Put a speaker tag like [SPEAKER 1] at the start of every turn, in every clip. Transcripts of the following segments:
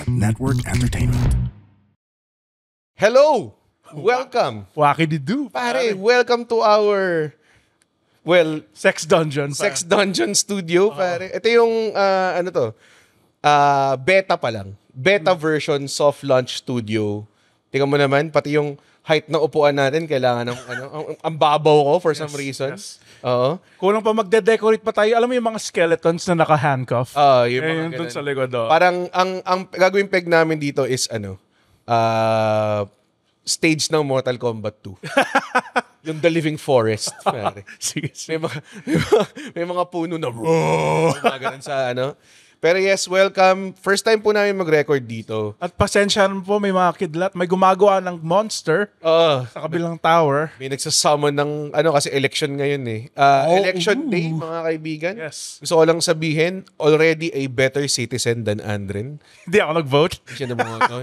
[SPEAKER 1] Network Entertainment.
[SPEAKER 2] Hello! Welcome!
[SPEAKER 3] Wakididu.
[SPEAKER 2] Pare, welcome to our,
[SPEAKER 3] Sex dungeon.
[SPEAKER 2] Sex Dungeon Studio, pare. Ito yung, beta pa lang. Beta version, soft launch studio. Tingnan mo naman, pati yung height ng upuan natin, kailangan ng, ang babaw ko for some reason.
[SPEAKER 3] Yes.
[SPEAKER 2] Oo.
[SPEAKER 3] Kulang pa magde-decorate pa tayo. Alam mo yung mga skeletons na naka-handcuff?
[SPEAKER 2] Yung mga
[SPEAKER 3] Yung dun
[SPEAKER 2] ganun.
[SPEAKER 3] sa likod.
[SPEAKER 2] Parang, ang gagawing peg namin dito is, stage ng Mortal Kombat 2. Yung The Living Forest. Pare.
[SPEAKER 3] Sige.
[SPEAKER 2] May mga puno na mga ganun sa Pero yes, welcome. First time po namin mag-record dito.
[SPEAKER 3] At pasensyahan po, may mga kidlat. May gumagawa ng monster sa kabilang tower.
[SPEAKER 2] May nagsasummon ng kasi election ngayon eh. Election day, mga kaibigan.
[SPEAKER 3] Yes.
[SPEAKER 2] Gusto ko lang sabihin, already a better citizen than Andren.
[SPEAKER 3] Hindi ako nag-vote.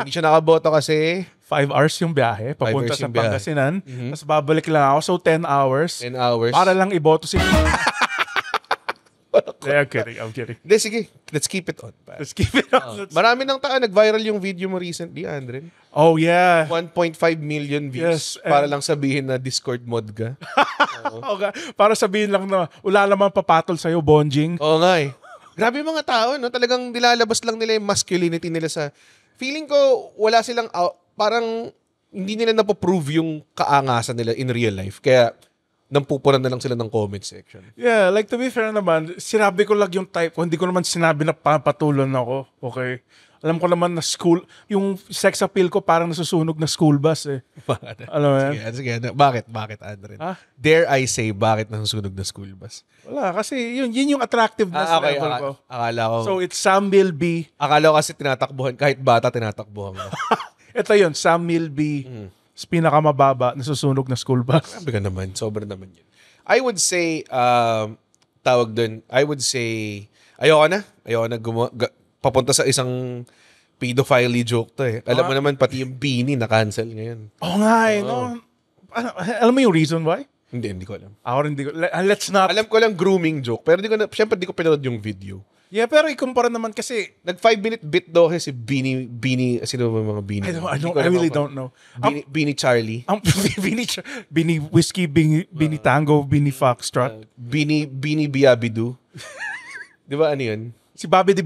[SPEAKER 2] Hindi siya nakaboto kasi
[SPEAKER 3] 5 hours yung biyahe.
[SPEAKER 2] 5
[SPEAKER 3] Papunta
[SPEAKER 2] hours
[SPEAKER 3] sa
[SPEAKER 2] yung biyahe.
[SPEAKER 3] Pangasinan. Tapos babalik lang ako. So 10 hours.
[SPEAKER 2] 10 hours.
[SPEAKER 3] Para lang iboto si... I'm kidding.
[SPEAKER 2] Hindi, sige. Let's keep it on. Pare.
[SPEAKER 3] Let's keep it on.
[SPEAKER 2] Marami nang nag-viral yung video mo recently, Andren.
[SPEAKER 3] Oh, yeah.
[SPEAKER 2] 1.5 million views
[SPEAKER 3] Yes,
[SPEAKER 2] para lang sabihin na Discord mod ka.
[SPEAKER 3] Okay. Para sabihin lang na wala namang papatol sa'yo, Bonjing.
[SPEAKER 2] Oo nga eh. Grabe yung mga tao, no? Talagang nilalabas lang nila yung masculinity nila sa... Feeling ko, wala silang... parang hindi nila napoprove yung kaangasan nila in real life. Kaya nampupunan na lang sila ng comment section.
[SPEAKER 3] Yeah, like to be fair naman, sinabi ko lang yung type ko. Hindi ko naman sinabi na papatulon ako. Okay? Alam ko naman na yung sex appeal ko parang nasusunog na school bus eh. Alam mo yan?
[SPEAKER 2] Sige. Bakit, Andren?
[SPEAKER 3] Ha?
[SPEAKER 2] Dare I say, bakit nasusunog na school bus?
[SPEAKER 3] Wala, kasi yun yung attractiveness
[SPEAKER 2] Okay,
[SPEAKER 3] level ko.
[SPEAKER 2] akala ko.
[SPEAKER 3] So it's Sam Milby.
[SPEAKER 2] Akala ko kasi tinatakbuhan, kahit bata tinatakbuhan mo.
[SPEAKER 3] Ito yun, Sam Milby. Pinakamababa, nasusunog na school bus.
[SPEAKER 2] Grabe ka naman. Sobra naman yun. I would say, ayoko na papunta sa isang pedophile joke to eh. Alam mo naman, pati yung Beanie na-cancel ngayon.
[SPEAKER 3] Oo nga eh, no? Alam mo yung reason why?
[SPEAKER 2] Hindi ko alam.
[SPEAKER 3] Ako rin, let's not.
[SPEAKER 2] Alam ko lang grooming joke, pero syempre di ko pinanood yung video.
[SPEAKER 3] Yeah, pero ikumpara naman kasi,
[SPEAKER 2] Nag 5-minute bit daw kasi si Beanie, sino ba mga Beanie?
[SPEAKER 3] I really don't know.
[SPEAKER 2] Beanie Charlie.
[SPEAKER 3] Bini Whiskey, Bini Tango, Bini Foxtrot.
[SPEAKER 2] Beanie Biabidu. Di ba ano yun?
[SPEAKER 3] Si Bobby D.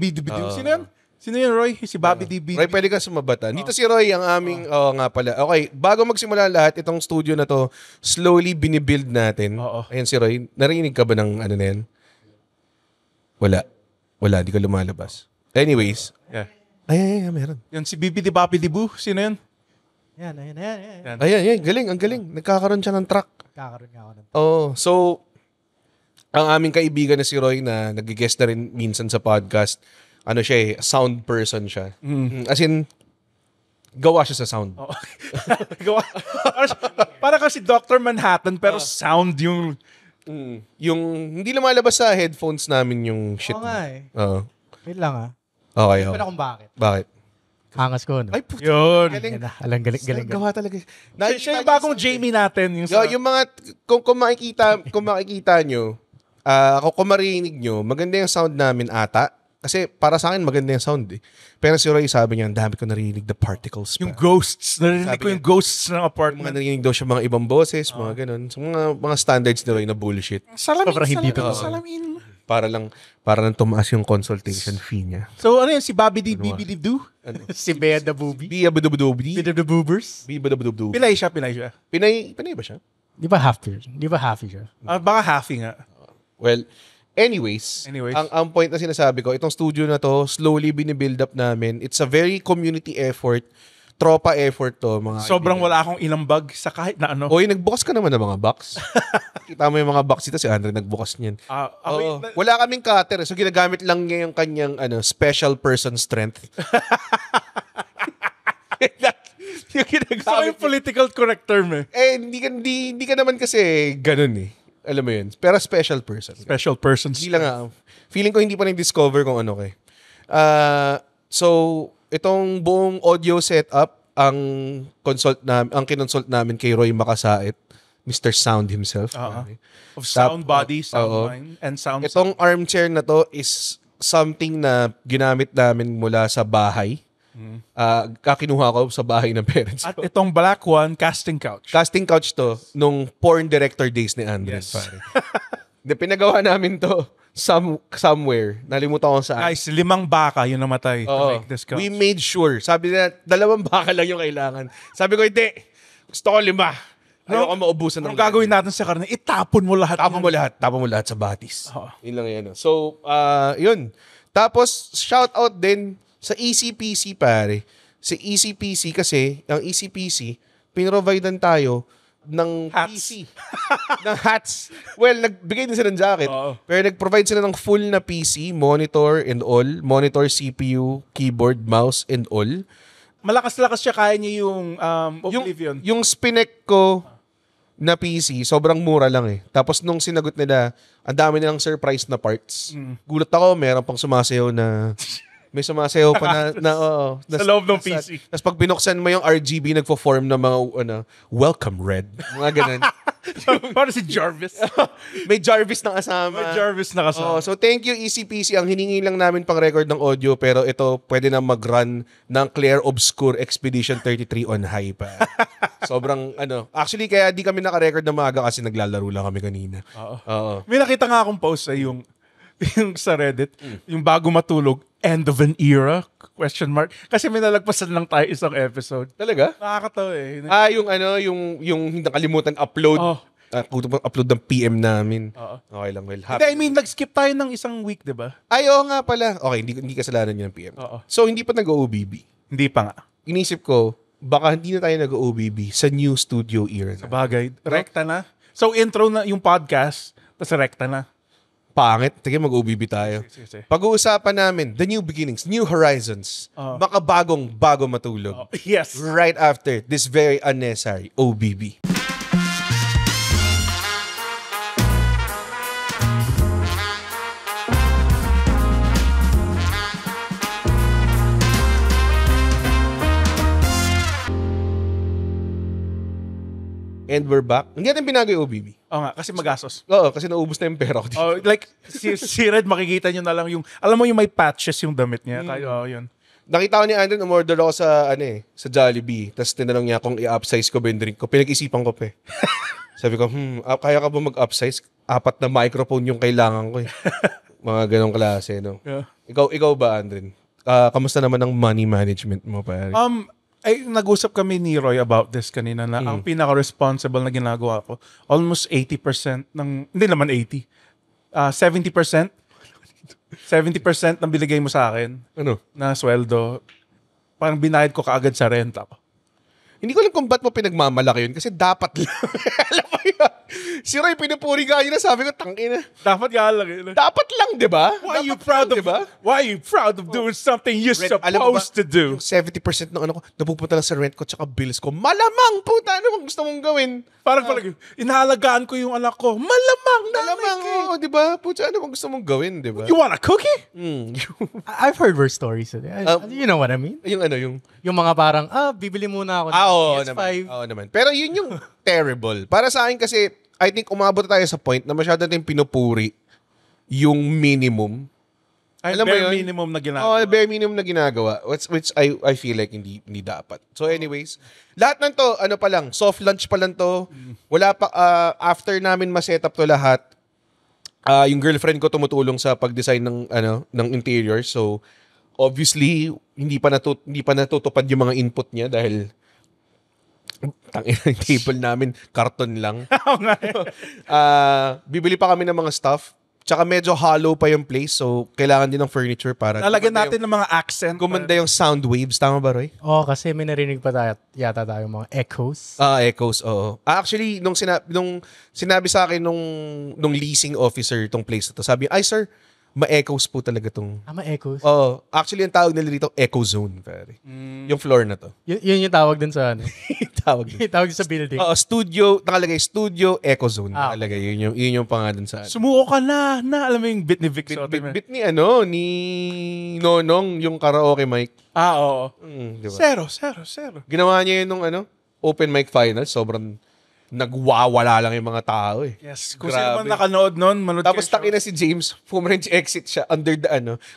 [SPEAKER 3] Sino yun? Sino yun, Roy? Si Bobby D.
[SPEAKER 2] Roy, pwede ka sumabata. Dito si Roy, ang aming, nga pala. Okay, bago magsimula lahat, itong studio na to, slowly binibuild natin.
[SPEAKER 3] Oo.
[SPEAKER 2] Ayan si Roy. Narinig ka ba ng ano na yan? Wala, di ka lumalabas. Anyways.
[SPEAKER 3] Yeah.
[SPEAKER 2] Ay, meron.
[SPEAKER 3] Yan si BBD Bobby D. Sino yun?
[SPEAKER 4] Yan.
[SPEAKER 2] Ayan, galing, ang galing. Nagkakaroon siya ng truck.
[SPEAKER 4] Kakaroon nga ako ng...
[SPEAKER 2] So, ang aming kaibigan na si Roy na nag-guest na rin minsan sa podcast, sound person siya. As in, gawa siya sa sound.
[SPEAKER 3] Oh. Para kasi Dr. Manhattan, pero sound yung...
[SPEAKER 2] Yung hindi lumalabas sa headphones namin yung shit.
[SPEAKER 4] Oo nga eh.
[SPEAKER 2] Oo.
[SPEAKER 4] Wait lang
[SPEAKER 2] Okay.
[SPEAKER 4] Pero kung bakit.
[SPEAKER 2] Bakit?
[SPEAKER 4] Angas ko, no?
[SPEAKER 2] Ay, puto.
[SPEAKER 3] Yun.
[SPEAKER 2] Galing.
[SPEAKER 4] Alang galing.
[SPEAKER 2] Gawa talaga.
[SPEAKER 3] Siya yung bagong Jamie natin.
[SPEAKER 2] Yung mga, kung makikita nyo, kung marinig nyo, maganda yung sound namin ata. Kasi para sa akin, maganda yung sound eh. Pero si Roy sabi niya, ang dami ko narinig the particles pa.
[SPEAKER 3] Yung ghosts. Narinig ko yung ghosts ng apartment.
[SPEAKER 2] Mga narinig daw siya mga ibang boses, mga ganun. So, mga standards ni Roy na bullshit.
[SPEAKER 3] Salamin.
[SPEAKER 2] Para lang tumaas yung consultation fee niya.
[SPEAKER 3] So ano yun, si Bobby D. BBD Do?
[SPEAKER 4] Si Bea the Booby.
[SPEAKER 2] Biyabudubudubi.
[SPEAKER 3] The Boobers?
[SPEAKER 2] Biyabudubudubi.
[SPEAKER 3] Pinay siya.
[SPEAKER 2] Pinay ba siya?
[SPEAKER 4] Di ba half siya?
[SPEAKER 3] Baka halfing nga.
[SPEAKER 2] Well, anyways. Ang point na sinasabi ko, itong studio na to, slowly binibuild up namin. It's a very community effort. Tropa effort to, mga
[SPEAKER 3] Sobrang
[SPEAKER 2] kaibigan.
[SPEAKER 3] wala akong inambag sa kahit na ano.
[SPEAKER 2] Oy, nagbukas ka naman ng mga box. Kita mo yung mga box dito, si Andre nagbukas niyan. Oo. Wala kaming cutter, so ginagamit lang niya yung kanyang special person strength. Yung ginagamit
[SPEAKER 3] So yung political correct term eh.
[SPEAKER 2] hindi ka naman kasi ganun eh. Alam mo yun. Pero special person.
[SPEAKER 3] Special persons.
[SPEAKER 2] Hindi lang feeling ko hindi pa na-discover kung ano kay. So, itong buong audio setup, ang kinonsult namin kay Roy Makasait, Mr. Sound himself.
[SPEAKER 3] Of sound body, sound mind, and sound.
[SPEAKER 2] Itong armchair na to is something na ginamit namin mula sa bahay. Kakinuha ko sa bahay ng parents
[SPEAKER 3] At
[SPEAKER 2] ko.
[SPEAKER 3] itong black one, casting couch.
[SPEAKER 2] Casting couch to nung porn director days ni Andres.
[SPEAKER 3] Yes.
[SPEAKER 2] Pare. Pinagawa namin to somewhere. Nalimutan ko saan.
[SPEAKER 3] Guys, 5 baka yung namatay to
[SPEAKER 2] Oo.
[SPEAKER 3] make this couch.
[SPEAKER 2] We made sure. Sabi na, 2 baka lang yung kailangan. Sabi ko, hindi. Gusto ko 5. Ayoko maubusan ng
[SPEAKER 3] Anong gagawin natin sa karne? Itapon mo lahat.
[SPEAKER 2] Tapon
[SPEAKER 3] yan.
[SPEAKER 2] mo lahat. Tapon mo lahat sa batis.
[SPEAKER 3] Oo.
[SPEAKER 2] Yun lang yan. So, yun. Tapos, shout out din sa ECPC, pare. Sa ECPC kasi, ang ECPC, pinrovidean tayo ng
[SPEAKER 3] Hats.
[SPEAKER 2] PC. ng hats. Well, nagbigay din sila ng jacket.
[SPEAKER 3] Oo.
[SPEAKER 2] Pero nag-provide sila ng full na PC, monitor and all. Monitor, CPU, keyboard, mouse and all.
[SPEAKER 3] Malakas-lakas siya, kaya niya yung Oblivion.
[SPEAKER 2] Yung Spinek ko na PC, sobrang mura lang eh. Tapos nung sinagot nila, ang dami nilang surprise na parts. Gulat ako, meron pang sumasayaw na... May sumasayaw pa
[SPEAKER 3] Sa loob ng PC.
[SPEAKER 2] Tapos pag binuksan mo yung RGB, nagpo-form ng mga, welcome red. Mga ganun.
[SPEAKER 3] Para si Jarvis.
[SPEAKER 2] May Jarvis na kasama.
[SPEAKER 3] May Jarvis na kasama.
[SPEAKER 2] So thank you ECPC. Ang hiningi lang namin pang record ng audio, pero ito pwede na mag-run ng Clair Obscure Expedition 33 on high pa. Sobrang actually kaya di kami naka-record na maaga kasi naglalaro lang kami kanina. Oo.
[SPEAKER 3] May nakita nga akong post yung sa Reddit, yung bago matulog, end of an era? Question mark. Kasi may nalagpasan lang tayo isang episode.
[SPEAKER 2] Talaga?
[SPEAKER 3] Nakakatawa eh.
[SPEAKER 2] Yung hindi nakalimutan upload.
[SPEAKER 3] Oh.
[SPEAKER 2] Upload ng PM namin.
[SPEAKER 3] Oo.
[SPEAKER 2] Okay lang, well.
[SPEAKER 3] Hindi, I mean, nag-skip tayo ng isang week, di ba?
[SPEAKER 2] Ay, oo nga pala. Okay, hindi kasalanan yun ng PM.
[SPEAKER 3] Oo.
[SPEAKER 2] So, hindi pa nag-OBB.
[SPEAKER 3] Hindi pa nga.
[SPEAKER 2] Inisip ko, baka hindi na tayo nag-OBB sa new studio era na.
[SPEAKER 3] Sabagay. Rekta na. So, intro na yung podcast, tapos rekta na.
[SPEAKER 2] Pangit. Sige, mag-OBB tayo.
[SPEAKER 3] Sige.
[SPEAKER 2] Pag-uusapan namin, the new beginnings, new horizons. Bago matulog.
[SPEAKER 3] Yes.
[SPEAKER 2] Right after this very unnecessary OBB. And we're back. Hindi natin binago yung OBB.
[SPEAKER 3] Oo nga, kasi magastos.
[SPEAKER 2] Oo, kasi naubos na yung pera ko dito.
[SPEAKER 3] Oh, like, si Red, makikita nyo na lang yung, alam mo yung may patches yung damit niya. Kaya, yun.
[SPEAKER 2] Nakita ko ni Andren, umorder ako sa, sa Jollibee. Tapos tinanong niya kung i-upsize ko ba yung drink ko. Pinag-isipan ko pa eh. Sabi ko, kaya ka ba mag-upsize? 4 na microphone yung kailangan ko eh. Mga ganong klase, no?
[SPEAKER 3] Yeah.
[SPEAKER 2] Ikaw ba, Andren? Kamusta naman ang money management mo, pare?
[SPEAKER 3] Ay, nag-usap kami ni Roy about this kanina na ang pinaka-responsible na ginagawa ko, almost 80% ng, hindi naman 80, 70%. 70% ng binigay mo sa akin
[SPEAKER 2] Ano?
[SPEAKER 3] na sweldo, parang binayad ko kaagad sa renta ko.
[SPEAKER 2] Hindi ko alam kung ba't mo pinagmamalaki yun kasi dapat lang. Alam mo yun? Si Roy, pinupuri ka yun na sabi ko, tangina.
[SPEAKER 3] Dapat nga lang.
[SPEAKER 2] Dapat lang, di ba?
[SPEAKER 3] Why are you
[SPEAKER 2] Dapat
[SPEAKER 3] proud
[SPEAKER 2] lang,
[SPEAKER 3] of,
[SPEAKER 2] di ba?
[SPEAKER 3] why are you proud of doing something you're
[SPEAKER 2] Rent, alam mo ba,
[SPEAKER 3] supposed to do?
[SPEAKER 2] Yung 70% ng napupunta lang sa rent ko tsaka bills ko, malamang, puta, ano bang gusto mong gawin?
[SPEAKER 3] Parang inahalagaan ko yung anak ko. Malamang,
[SPEAKER 2] Malamang, oo, di ba? Puta, ano bang gusto mong gawin, di ba?
[SPEAKER 3] You want a cookie?
[SPEAKER 4] I've heard worse stories. You know what I mean?
[SPEAKER 2] yung
[SPEAKER 4] Yung mga parang, bibili muna ako ng
[SPEAKER 2] oo
[SPEAKER 4] PS5.
[SPEAKER 2] naman. Oo naman. Pero yun yung terrible. Para sa akin kasi, I think umabot tayo sa point na masyado natin pinupuri yung minimum.
[SPEAKER 3] Ay,
[SPEAKER 2] Alam mo
[SPEAKER 3] bare
[SPEAKER 2] yun?
[SPEAKER 3] minimum na ginagawa.
[SPEAKER 2] Bare minimum na ginagawa. Which I feel like hindi dapat. So anyways, lahat ng to, ano pa lang, soft launch pa lang to. Wala pa, after namin ma-set up to lahat, yung girlfriend ko tumutulong sa pag-design ng interior. So, obviously, hindi pa natutupad yung mga input niya dahil tangina yung table namin, karton lang. Bibili pa kami ng mga stuff. Tsaka medyo hollow pa yung place, so kailangan din ng furniture para
[SPEAKER 3] Lalagyan natin ng mga accent.
[SPEAKER 2] gumanda yung sound waves. Tama ba, Roy?
[SPEAKER 4] Oo, kasi may narinig pa yata tayo mga echoes.
[SPEAKER 2] Echoes, oo. Actually, nung sinabi sa akin nung leasing officer tong place na to, sabi, ay sir, ma-echoes po talaga tong...
[SPEAKER 4] Mga echoes?
[SPEAKER 2] Oo. Actually, ang tawag nila dito, echo zone, pare. Yung floor na to.
[SPEAKER 4] Yun yung tawag dun sa ano.
[SPEAKER 2] tawag
[SPEAKER 4] Yung tawag sa building.
[SPEAKER 2] Oo, studio, nakalagay studio, echo zone.
[SPEAKER 4] Ah.
[SPEAKER 2] Nakalagay, yun yung pangalan sa ano.
[SPEAKER 3] Sumuko ka na. Alam mo yung bit ni Vic Sotomayor.
[SPEAKER 2] Bit ni Nonong, yung karaoke mic.
[SPEAKER 3] Oo.
[SPEAKER 2] Diba?
[SPEAKER 3] Zero.
[SPEAKER 2] Ginawa niya yun nung open mic finals. Sobrang nagwawala lang yung mga tao eh.
[SPEAKER 3] Yes, kung sino man nakanood nun, manood
[SPEAKER 2] Tapos
[SPEAKER 3] kayo.
[SPEAKER 2] taki na si James, Fumarange exit siya under the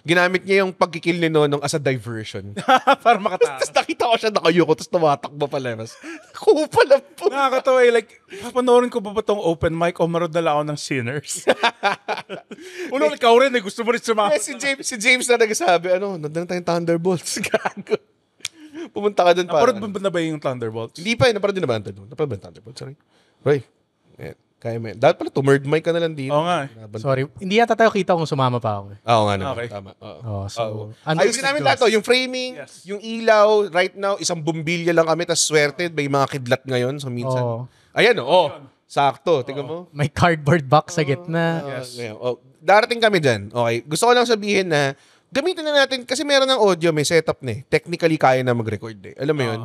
[SPEAKER 2] ginamit niya yung pagkikil ni Nonong as a diversion.
[SPEAKER 3] Para makatakas.
[SPEAKER 2] Tapos nakita ko siya nakayuko, tapos tumatakbo pala. Mas, ko pala po.
[SPEAKER 3] Nakakatawa eh, like, papanoorin ko ba tong open mic o maroon na lang ako ng Sinners? Ulo, ikaw rin eh, gusto mo rin sumama.
[SPEAKER 2] Si James na nagsasabi, nandun tayong Thunderbolts. Gago. Pumunta ka doon para.
[SPEAKER 3] Naparod ba na ba yung Thunderbolts?
[SPEAKER 2] Hindi pa eh, naparod din naman doon. Naparod ba yung Thunderbolts? Sorry. Roy, kaya mo yan. Dapat pala, tumerd mic ka na lang dito.
[SPEAKER 3] Oo nga eh.
[SPEAKER 4] Sorry, hindi yata tayo kita kung sumama pa ako.
[SPEAKER 2] Oo nga naman.
[SPEAKER 3] Okay.
[SPEAKER 2] Tama. Oo.
[SPEAKER 4] So,
[SPEAKER 2] Ayusin namin lahat to. Yung framing,
[SPEAKER 3] Yes.
[SPEAKER 2] yung ilaw, right now, isang bumbilya lang kami, tas swerte, may mga kidlat ngayon, so minsan.
[SPEAKER 4] Oo.
[SPEAKER 2] Ayan sakto. Tingnan mo.
[SPEAKER 4] May cardboard box sa gitna.
[SPEAKER 3] Yes.
[SPEAKER 2] Ngayon, darating kami dyan. Okay. Gusto ko lang sabihin na, gamitin na natin, kasi meron ng audio, may setup na eh. Technically, kaya na mag-record eh. Alam mo yun?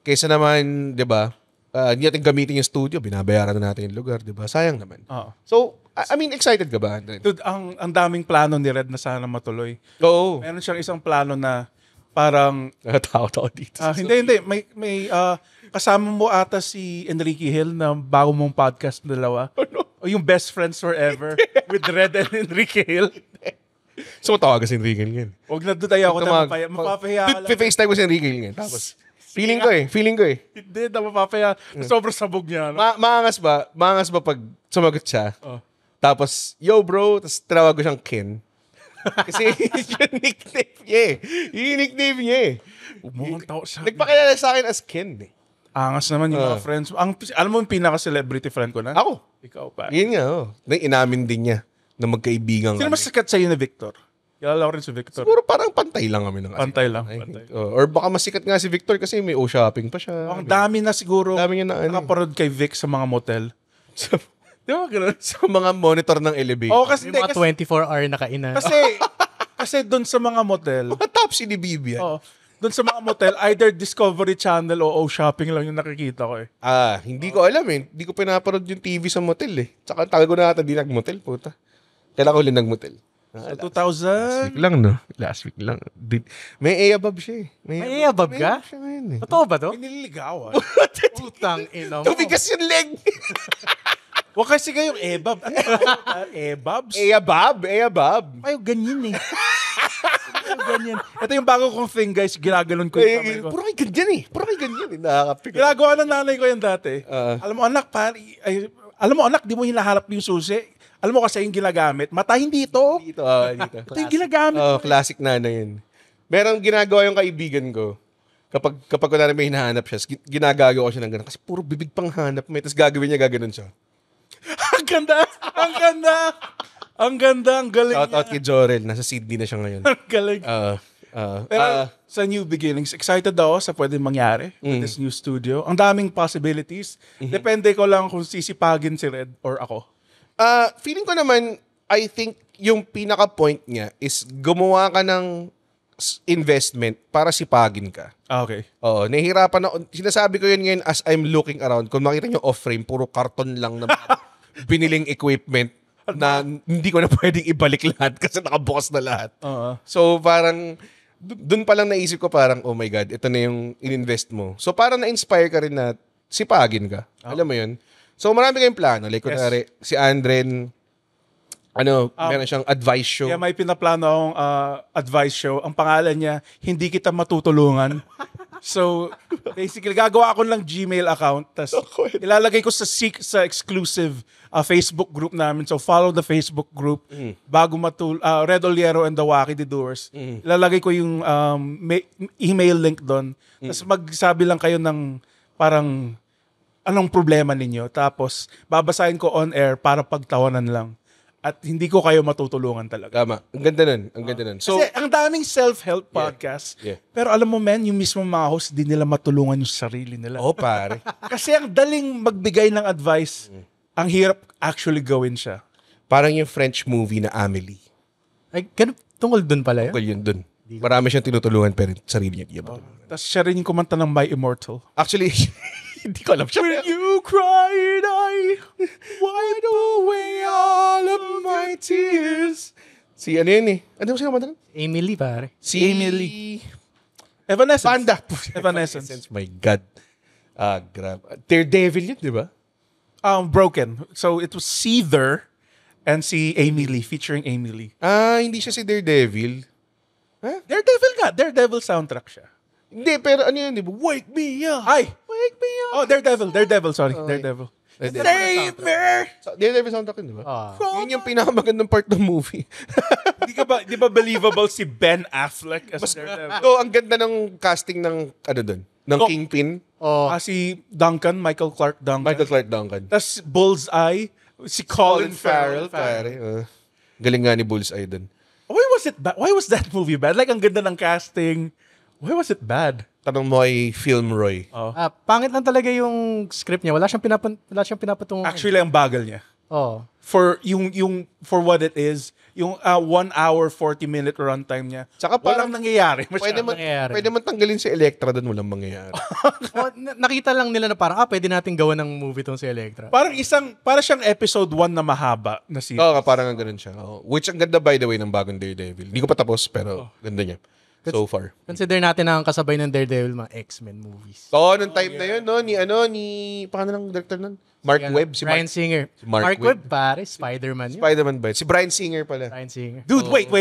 [SPEAKER 2] Kaysa naman, di ba, hindi natin gamitin yung studio, binabayaran na natin yung lugar, di ba? Sayang naman.
[SPEAKER 3] Oo.
[SPEAKER 2] So, I mean, excited ka ba, Andre?
[SPEAKER 3] Dude, ang daming plano ni Red na sana matuloy.
[SPEAKER 2] Oo.
[SPEAKER 3] Meron siyang isang plano na parang
[SPEAKER 2] Nakatakot ako dito.
[SPEAKER 3] hindi. May kasama mo ata si Enrique Hill na bago mong podcast na dalawa. O yung Best Friends Forever with Red and Enrique Hill.
[SPEAKER 2] So, matawagan si Enrique ngayon.
[SPEAKER 3] Huwag na doon tayo ako na mapapahiya ka lang.
[SPEAKER 2] FaceTime ko si Enrique ngayon. Tapos, feeling ko eh.
[SPEAKER 3] Hindi na mapapahiya. Sobrang sabog niya. No?
[SPEAKER 2] Maangas ba pag sumagot siya?
[SPEAKER 3] Oh.
[SPEAKER 2] Tapos, yo bro, tapos tinawag ko siyang Ken. Kasi yung nickname niya eh.
[SPEAKER 3] Umuuntaw siya.
[SPEAKER 2] Nagpakilala sa akin as Ken eh.
[SPEAKER 3] Angas naman yung mga friends. Alam mo yung pinaka-celebrity friend ko na?
[SPEAKER 2] Ako.
[SPEAKER 3] Ikaw pa.
[SPEAKER 2] Yun nga, inamin din niya na magkaibigan
[SPEAKER 3] Sino
[SPEAKER 2] kami.
[SPEAKER 3] mas sikat sa'yo na Victor? Kilala ko rin si Victor.
[SPEAKER 2] Siguro parang pantay lang kami ng
[SPEAKER 3] Pantay lang.
[SPEAKER 2] Or baka mas sikat nga si Victor kasi may O-shopping pa siya.
[SPEAKER 3] Ang dami na siguro
[SPEAKER 2] Dami niya na
[SPEAKER 3] nakaparod kay Vic sa mga motel. Di ba ganun?
[SPEAKER 2] Sa mga monitor ng elevator.
[SPEAKER 3] Oo, kasi,
[SPEAKER 4] May mga 24-hour na kainan.
[SPEAKER 3] kasi doon sa mga motel,
[SPEAKER 2] Mga top si ni Bibi yan.
[SPEAKER 3] doon sa mga motel, either Discovery Channel o shopping lang yung nakikita ko eh.
[SPEAKER 2] Hindi ko alam eh. Hindi ko pinaparod yung TV sa motel eh. Tsaka tagal ko na ata di nag-motel, puta. Kailan ko ulit nag-motel?
[SPEAKER 3] Sa 2000?
[SPEAKER 2] Last week lang, no? Last week lang. May A-above siya eh.
[SPEAKER 4] May A-above ka?
[SPEAKER 2] siya ngayon eh.
[SPEAKER 4] Totoo ba to?
[SPEAKER 3] Nililigawan.
[SPEAKER 4] Utang ina mo.
[SPEAKER 2] Tumigas yung leg!
[SPEAKER 3] Huwag kasi kayong ebab. Ano ebabs?
[SPEAKER 2] A-above.
[SPEAKER 3] Ayaw ganyan eh. Ayaw ganyan. Ito yung bago kong thing guys, ginaganon ko yung kamay ko.
[SPEAKER 2] Puro kay ganyan eh. Nakakapigil.
[SPEAKER 3] Ginagawa ng nanay ko yan dati. Alam mo anak, di mo hinaharap yung susi. Alam mo kasi yung ginagamit. Matahin dito.
[SPEAKER 2] Dito.
[SPEAKER 3] Ito yung ginagamit.
[SPEAKER 2] Classic na yun. Merong ginagawa yung kaibigan ko. Kapag kunwari may hinahanap siya, ginagawa ko siya ng gano'n. Kasi puro bibig pang hanap mo. Tapos gagawin niya, gaganon siya.
[SPEAKER 3] Ang ganda. Ang galing
[SPEAKER 2] Shout out
[SPEAKER 3] niya.
[SPEAKER 2] kay Jorel. Nasa Sydney na siya ngayon.
[SPEAKER 3] Ang galing. Pero sa new beginnings, excited ako sa pwedeng mangyari with this new studio. Ang daming possibilities. Depende ko lang kung sisipagin si Red or ako.
[SPEAKER 2] Feeling ko naman, I think yung pinaka-point niya is gumawa ka ng investment para sipagin ka.
[SPEAKER 3] Okay.
[SPEAKER 2] Oo, nahihirapan ako. Sinasabi ko yun ngayon as I'm looking around. Kung makita nyo off-frame, puro karton lang na biniling equipment na hindi ko na pwedeng ibalik lahat kasi nakabukas na lahat. So parang, dun pa lang naisip ko parang, oh my God, ito na yung in-invest mo. So parang na-inspire ka rin na sipagin ka. Alam mo yun? So marami kayong plano. Like, kunwari, si Andren, meron siyang advice show.
[SPEAKER 3] Kaya may pinaplano akong advice show. Ang pangalan niya, Hindi Kita Matutulungan. So, basically, gagawa ako ng Gmail account. Tapos, ilalagay ko sa exclusive Facebook group namin. So, follow the Facebook group. Bago Red Oliero and the Wacky the Doers. Ilalagay ko yung email link doon. Tapos, magsabi lang kayo ng parang anong problema ninyo. Tapos, babasahin ko on air para pagtawanan lang. At hindi ko kayo matutulungan talaga.
[SPEAKER 2] Tama. Ang ganda nun. So,
[SPEAKER 3] Kasi ang daming self-help podcast.
[SPEAKER 2] Yeah.
[SPEAKER 3] Pero alam mo, men, yung mismo mga host, di nila matulungan yung sarili nila.
[SPEAKER 2] pare.
[SPEAKER 3] Kasi ang daling magbigay ng advice, ang hirap actually gawin siya.
[SPEAKER 2] Parang yung French movie na Amélie.
[SPEAKER 4] Ay, ganun, tungkol dun pala yun?
[SPEAKER 2] Tungkol yun dun. Marami siyang tinutulungan pero sarili niya. Di niya matulungan.
[SPEAKER 3] Tapos siya rin yung kumanta ng My Immortal.
[SPEAKER 2] Actually, hindi ko alam siya.
[SPEAKER 3] When you cried, I wiped away all of my tears.
[SPEAKER 2] Si ano yun eh? Ano sino kumanta nun?
[SPEAKER 4] Emily, pare.
[SPEAKER 2] Si
[SPEAKER 3] Emily. Evanescence.
[SPEAKER 2] Panda.
[SPEAKER 3] Evanescence.
[SPEAKER 2] My God. Grabe. Daredevil yun, di ba?
[SPEAKER 3] Broken. So it was Seether and si Amy Lee, featuring Amy Lee.
[SPEAKER 2] Hindi siya si Daredevil.
[SPEAKER 3] Daredevil soundtrack siya.
[SPEAKER 2] Hindi, pero ano yun, di ba? Wake me up!
[SPEAKER 3] Ay!
[SPEAKER 2] Wake me up!
[SPEAKER 3] Oh, Daredevil, sorry. Daredevil.
[SPEAKER 2] Save me! Daredevil soundtrack yun, di ba? Yun yung pinakamagandang part ng movie.
[SPEAKER 3] Di ba believable si Ben Affleck as Daredevil?
[SPEAKER 2] So, ang ganda ng casting ng, ng Kingpin.
[SPEAKER 3] Si Duncan, Michael Clark Duncan. Tapos Bullseye, si Colin Farrell.
[SPEAKER 2] Pare. Galing nga ni Bullseye dun.
[SPEAKER 3] Why was that movie bad? Like, ang ganda ng casting. Why was it bad?
[SPEAKER 2] Tanong mo ay Film Roy.
[SPEAKER 4] Pangit lang talaga yung script niya. Wala siyang pinapatungan.
[SPEAKER 3] Actually, ang bagal niya. For for what it is, yung 1 hour 40-minute runtime niya.
[SPEAKER 2] Tsaka parang
[SPEAKER 3] walang nangyayari.
[SPEAKER 2] Pwede man tanggalin si Electra doon, walang mangyayari.
[SPEAKER 4] Nakita lang nila na parang, pwede natin gawa ng movie tong si Electra.
[SPEAKER 3] Para siyang episode 1 na mahaba na series.
[SPEAKER 2] Oo, parang ang ganun siya. Which ang ganda, by the way, ng bagong Daredevil. Hindi ko pa tapos, pero ganda niya. So far.
[SPEAKER 4] Consider natin na ang kasabay ng Daredevil, mga X-Men movies.
[SPEAKER 2] Nung time na yun, no? Paano ng director nun? Mark Webb.
[SPEAKER 4] Brian Singer.
[SPEAKER 2] Si Mark
[SPEAKER 4] Webb, pare. Spider-Man yun.
[SPEAKER 2] Spider-Man ba? Si Brian Singer pala.
[SPEAKER 4] Brian Singer.
[SPEAKER 3] Dude, wait.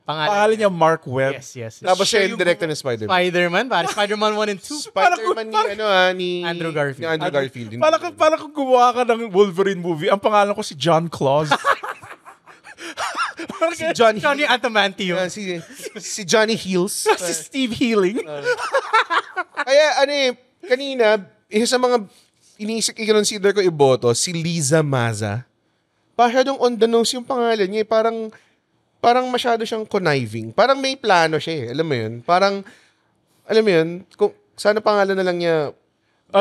[SPEAKER 3] Pangalan niya Mark Webb.
[SPEAKER 4] Yes.
[SPEAKER 2] Tapos siya yung director ng Spider-Man.
[SPEAKER 4] Spider-Man, pare. Spider-Man 1 and 2.
[SPEAKER 2] Spider-Man ni
[SPEAKER 4] Andrew Garfield.
[SPEAKER 2] Ni Andrew Garfield.
[SPEAKER 3] Para kung gumawa ka ng Wolverine movie, ang pangalan ko si John Claus.
[SPEAKER 2] Si Johnny
[SPEAKER 4] Adamantium.
[SPEAKER 2] Si Johnny Heels.
[SPEAKER 3] Si Steve Healing.
[SPEAKER 2] Kaya kanina, isa sa mga i-consider ko iboto, si Liza Maza. Masyadong on the nose yung pangalan niya. Parang masyado siyang conniving. Parang may plano siya eh. Alam mo yun? Parang, alam mo yun, kung, sana pangalan na lang niya,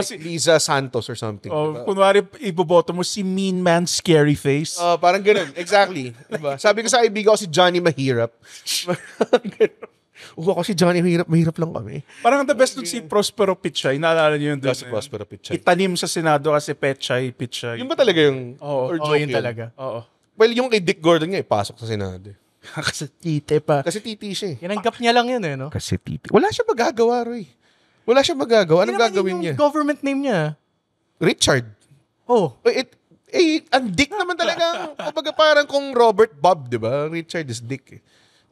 [SPEAKER 2] si Liza Santos or something. Diba?
[SPEAKER 3] Kunwari, iboboto mo si Mean Man Scary Face.
[SPEAKER 2] Parang ganun. Exactly. Diba? Sabi ko sa kaibigan ko si Johnny Mahirap. Ako si Johnny Mahirap lang kami.
[SPEAKER 3] Parang the best dun si Prospero Pichay. Naalala niyo yun?
[SPEAKER 2] Si Prospero Pichay.
[SPEAKER 3] Itanim sa Senado kasi Pichay.
[SPEAKER 2] Yun ba talaga yung...
[SPEAKER 3] Oo.
[SPEAKER 4] Yun talaga.
[SPEAKER 3] Oo.
[SPEAKER 2] Well, yung kay Dick Gordon nga, pasok sa Senado.
[SPEAKER 3] Kasi tite pa.
[SPEAKER 2] Kasi titi siya eh.
[SPEAKER 4] Tinanggap niya lang yun eh, no?
[SPEAKER 2] Kasi titi. Wala siya magagawa, Roy. Wala siya magagawa. Anong gagawin niya?
[SPEAKER 4] Government name niya.
[SPEAKER 2] Richard. Ang Dick naman talaga. Kumbaga parang kung Robert Bob, di ba? Richard is Dick eh.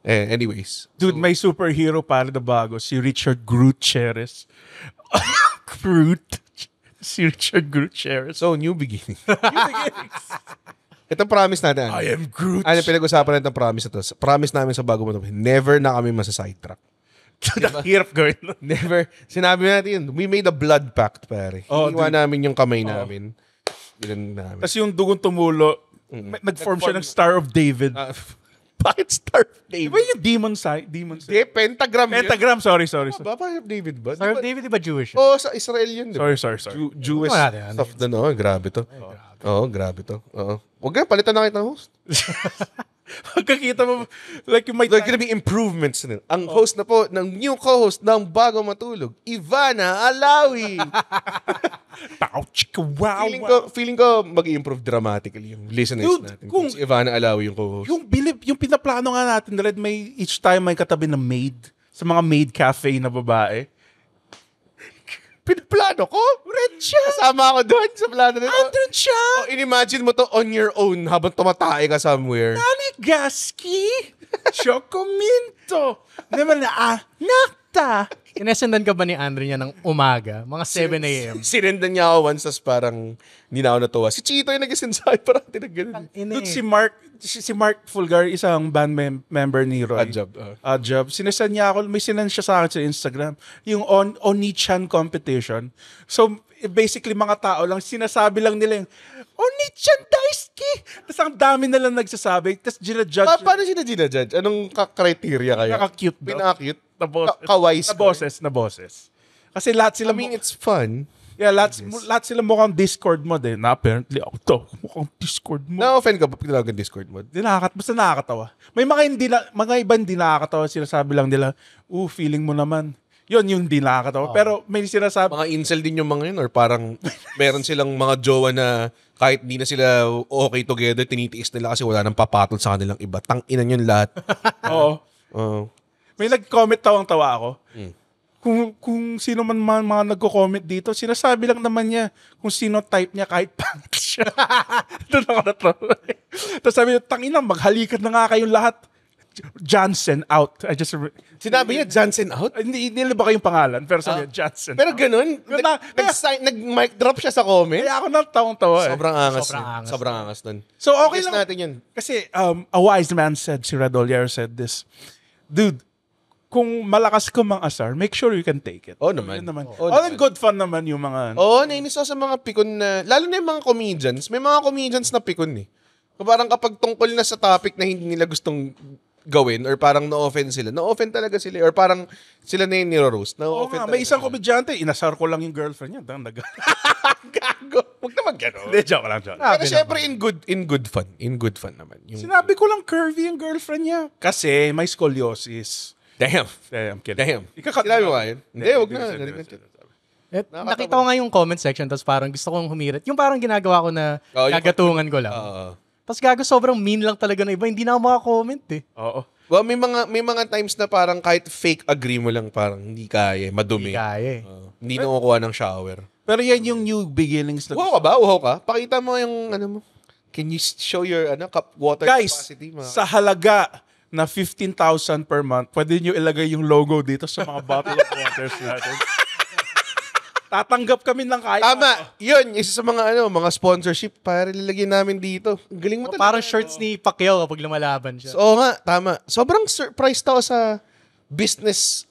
[SPEAKER 2] Anyways.
[SPEAKER 3] Dude, may superhero para na bago. Si Richard Gutierrez. Si Richard Gutierrez.
[SPEAKER 2] So, new beginning. Ito promise natin.
[SPEAKER 3] I am Groot.
[SPEAKER 2] Pinag-usapan natin ang promise na to. Promise namin sa bago mo to. Never na kami masa-sidetrack.
[SPEAKER 3] Diba? Hirap gawin.
[SPEAKER 2] Never. Sinabi natin, we made a blood pact, pare. Iniwan namin yung kamay namin. Namin.
[SPEAKER 3] Tapos yung dugong tumulo, nag-form siya ng Star of David.
[SPEAKER 2] Bakit Star of David?
[SPEAKER 3] Diba yung demon sign?
[SPEAKER 2] Pentagram yun.
[SPEAKER 3] Pentagram, sorry.
[SPEAKER 2] Bakit David ba?
[SPEAKER 4] Star of David, di ba Jewish?
[SPEAKER 2] Sa Israel yun. Diba?
[SPEAKER 3] Sorry.
[SPEAKER 2] Jewish stuff doon. Grabe to. Grabe to. Huwag ka, palitan na kita host.
[SPEAKER 3] Pagkakita mo, like, may
[SPEAKER 2] There are gonna be improvements na. Ang host na po, ng new co-host ng Bago Matulog, Ivana Alawi. Feeling ko mag-i-improve dramatically yung listeners natin. Kung si Ivana Alawi yung co-host.
[SPEAKER 3] Yung pinaplano nga natin, Red, may each time may katabi na maid sa mga maid cafe na babae.
[SPEAKER 2] Pinaplano ko? Red siya. Kasama ako doon sa plano nito.
[SPEAKER 3] Andun siya.
[SPEAKER 2] Inimagine mo to on your own habang tumatay ka somewhere.
[SPEAKER 3] Naligaski. Chocominto. Naman na, nakta.
[SPEAKER 4] Inesendan ka ba ni Andrew niya ng umaga? Mga 7 a.m.
[SPEAKER 2] Sinendan niya ako once, tas parang hindi na ako natuwa. Si Chito yung nag-send sa akin, parang tinagano'n.
[SPEAKER 3] Dude, si Mark Fulgar, isang band member ni Roy. Adjab. Sinesend niya ako, may sinend siya sa akin sa Instagram. Yung Onichan competition. So, basically, mga tao lang, sinasabi lang nila yung, Onichan Daisuke! Tapos ang dami na lang nagsasabi. Tapos ginajudge.
[SPEAKER 2] Paano sila ginajudge? Anong criteria kaya?
[SPEAKER 3] Pinaka-cute daw.
[SPEAKER 2] Pinaka-cute?
[SPEAKER 3] Na boses. Kasi lahat sila...
[SPEAKER 2] it's fun.
[SPEAKER 3] Yeah, lahat sila mukhang Discord mod eh. Na apparently, ako to, mukhang Discord mod.
[SPEAKER 2] Na-offend ka ba pag tinawag Discord mod?
[SPEAKER 3] Basta nakakatawa. May mga iba hindi nakakatawa. Sinasabi lang nila, feeling mo naman. Yun yung hindi nakakatawa. Pero may sinasabi...
[SPEAKER 2] Mga incel din yung mga yun or parang meron silang mga jowa na kahit di na sila okay together, tinitiis nila kasi wala nang papatol sa kanilang iba. Tang-inan yun lahat.
[SPEAKER 3] Oo. May nag-comment tawang-tawa ako. kung sino man mga nagko-comment dito, sinasabi lang naman niya kung sino type niya kahit pangit siya. Doon ako na-troll. Tapos sabi niya, tangina, maghalikan na nga kayong lahat. Johnson out.
[SPEAKER 2] Sinabi niya, Johnson out?
[SPEAKER 3] Hindi ba kayong pangalan? Pero sabi niya, Johnson.
[SPEAKER 2] Pero ganun, nag-mic drop siya sa comment.
[SPEAKER 3] Kaya ako natawang-tawa eh.
[SPEAKER 2] Sobrang angas nun.
[SPEAKER 3] So okay
[SPEAKER 2] Guess
[SPEAKER 3] lang.
[SPEAKER 2] natin yun.
[SPEAKER 3] Kasi a wise man said, si Red Olier said this, dude, kung malakas ka mang asar, make sure you can take it.
[SPEAKER 2] Oo naman.
[SPEAKER 3] Yun naman.
[SPEAKER 2] Oo
[SPEAKER 3] All
[SPEAKER 2] naman.
[SPEAKER 3] in good fun naman yung mga...
[SPEAKER 2] Nainis ako sa mga pikon na, lalo na yung mga comedians, may mga comedians na pikon eh. Parang kapag tungkol na sa topic na hindi nila gustong gawin or parang na-offend sila. Na-offend talaga sila or parang sila na yung niro-roast.
[SPEAKER 3] Oo nga, may isang komedyante, inasar ko lang yung girlfriend niya.
[SPEAKER 2] Gago. Huwag naman gano'n.
[SPEAKER 3] Hindi, joke lang.
[SPEAKER 2] Pero syempre in good fun. In good fun naman.
[SPEAKER 3] Sinabi ko lang curvy yung girlfriend niya. Kasi may scoliosis.
[SPEAKER 2] Damn.
[SPEAKER 3] I'm kidding.
[SPEAKER 2] Damn. Sinabi mo nga yun? Hindi, huwag na.
[SPEAKER 4] Nakita ko nga yung comment section tapos parang gusto kong humirit. Yung parang ginagawa ko na gagatungan ko lang. Tapos gago, sobrang mean lang talaga na iba. Hindi na ako makakomment eh.
[SPEAKER 3] Oo.
[SPEAKER 2] Well, may mga times na parang kahit fake agree mo lang parang hindi kaya, madumi.
[SPEAKER 4] Hindi kaya eh.
[SPEAKER 2] Hindi na kukuha ng shower.
[SPEAKER 3] Pero yan yung new beginnings.
[SPEAKER 2] Uhaw ka ba? Uhaw ka? Pakita mo yung mo. Can you show your water
[SPEAKER 3] Guys,
[SPEAKER 2] capacity?
[SPEAKER 3] sa halaga na 15,000 per month, pwede nyo ilagay yung logo dito sa mga bottle of waters natin. Tatanggap kami ng kahit
[SPEAKER 2] Tama. Yun, isa sa mga sponsorship para nilagyan namin dito. Ang galing mo talaga.
[SPEAKER 4] Parang shirts ni Pacquiao kapag lumalaban siya.
[SPEAKER 2] Oo nga, tama. Sobrang surprised ako sa business,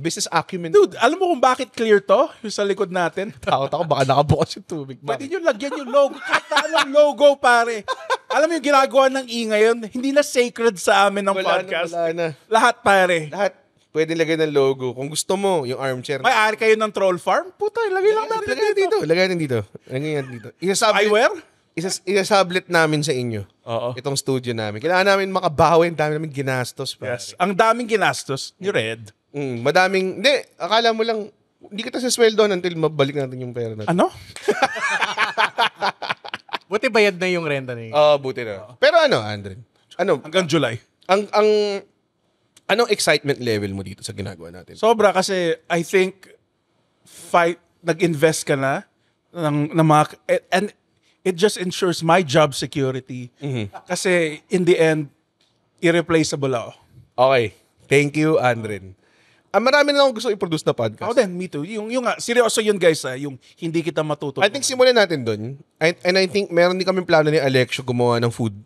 [SPEAKER 2] business acumen.
[SPEAKER 3] Dude, alam mo kung bakit clear to? Yung sa likod natin?
[SPEAKER 2] Takot ako, baka nakabukas yung tubig.
[SPEAKER 3] Pwede nyo lagyan yung logo. Kahit na anong logo, pare. Alam mo yung ginagawa ng ingay yun? Hindi na sacred sa amin ng podcast.
[SPEAKER 2] Wala na.
[SPEAKER 3] Lahat, pare.
[SPEAKER 2] Lahat. Pwede lagay ng logo. Kung gusto mo, yung armchair.
[SPEAKER 3] May ari kayo ng troll farm? Puta, lagay lang natin dito.
[SPEAKER 2] Lagay natin dito. Lagay natin dito.
[SPEAKER 3] Eyewear?
[SPEAKER 2] Isasablit namin sa inyo.
[SPEAKER 3] Oo.
[SPEAKER 2] Itong studio namin. Kailangan namin makabawi. Ang dami namin ginastos. Pare.
[SPEAKER 3] Yes. Ang daming ginastos. Ni Red.
[SPEAKER 2] Madaming. Hindi. Akala mo lang, hindi kita sasweldo until mabalik natin yung pera natin.
[SPEAKER 3] Ano?
[SPEAKER 4] Buti bayad na yung renta niya.
[SPEAKER 2] Buti na. Pero Andren?
[SPEAKER 3] Hanggang July.
[SPEAKER 2] Anong excitement level mo dito sa ginagawa natin?
[SPEAKER 3] Sobra kasi I think nag-invest ka na ng mga, and it just ensures my job security. Kasi in the end, irreplaceable ako.
[SPEAKER 2] Okay. Thank you, Andren. Marami na akong gusto i-produce na podcast.
[SPEAKER 3] Ako din, me too. Yung seryoso yun guys, yung hindi kita matuto.
[SPEAKER 2] I think simulan natin doon. And I think meron din kami plano ni Alexio gumawa ng food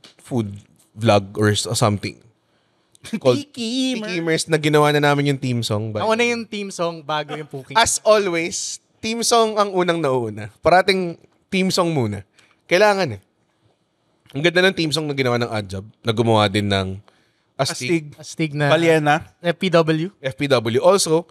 [SPEAKER 2] vlog or something. Called Tikimers na ginawa na namin yung theme song.
[SPEAKER 4] Ako na yung team song bago yung Puking.
[SPEAKER 2] As always, theme song ang unang nauna. Parating theme song muna. Kailangan eh. Ang ganda ng theme song na ginawa ng Adjob na gumawa din ng Astig.
[SPEAKER 4] Astig na.
[SPEAKER 3] Balyena.
[SPEAKER 4] FPW.
[SPEAKER 2] Also,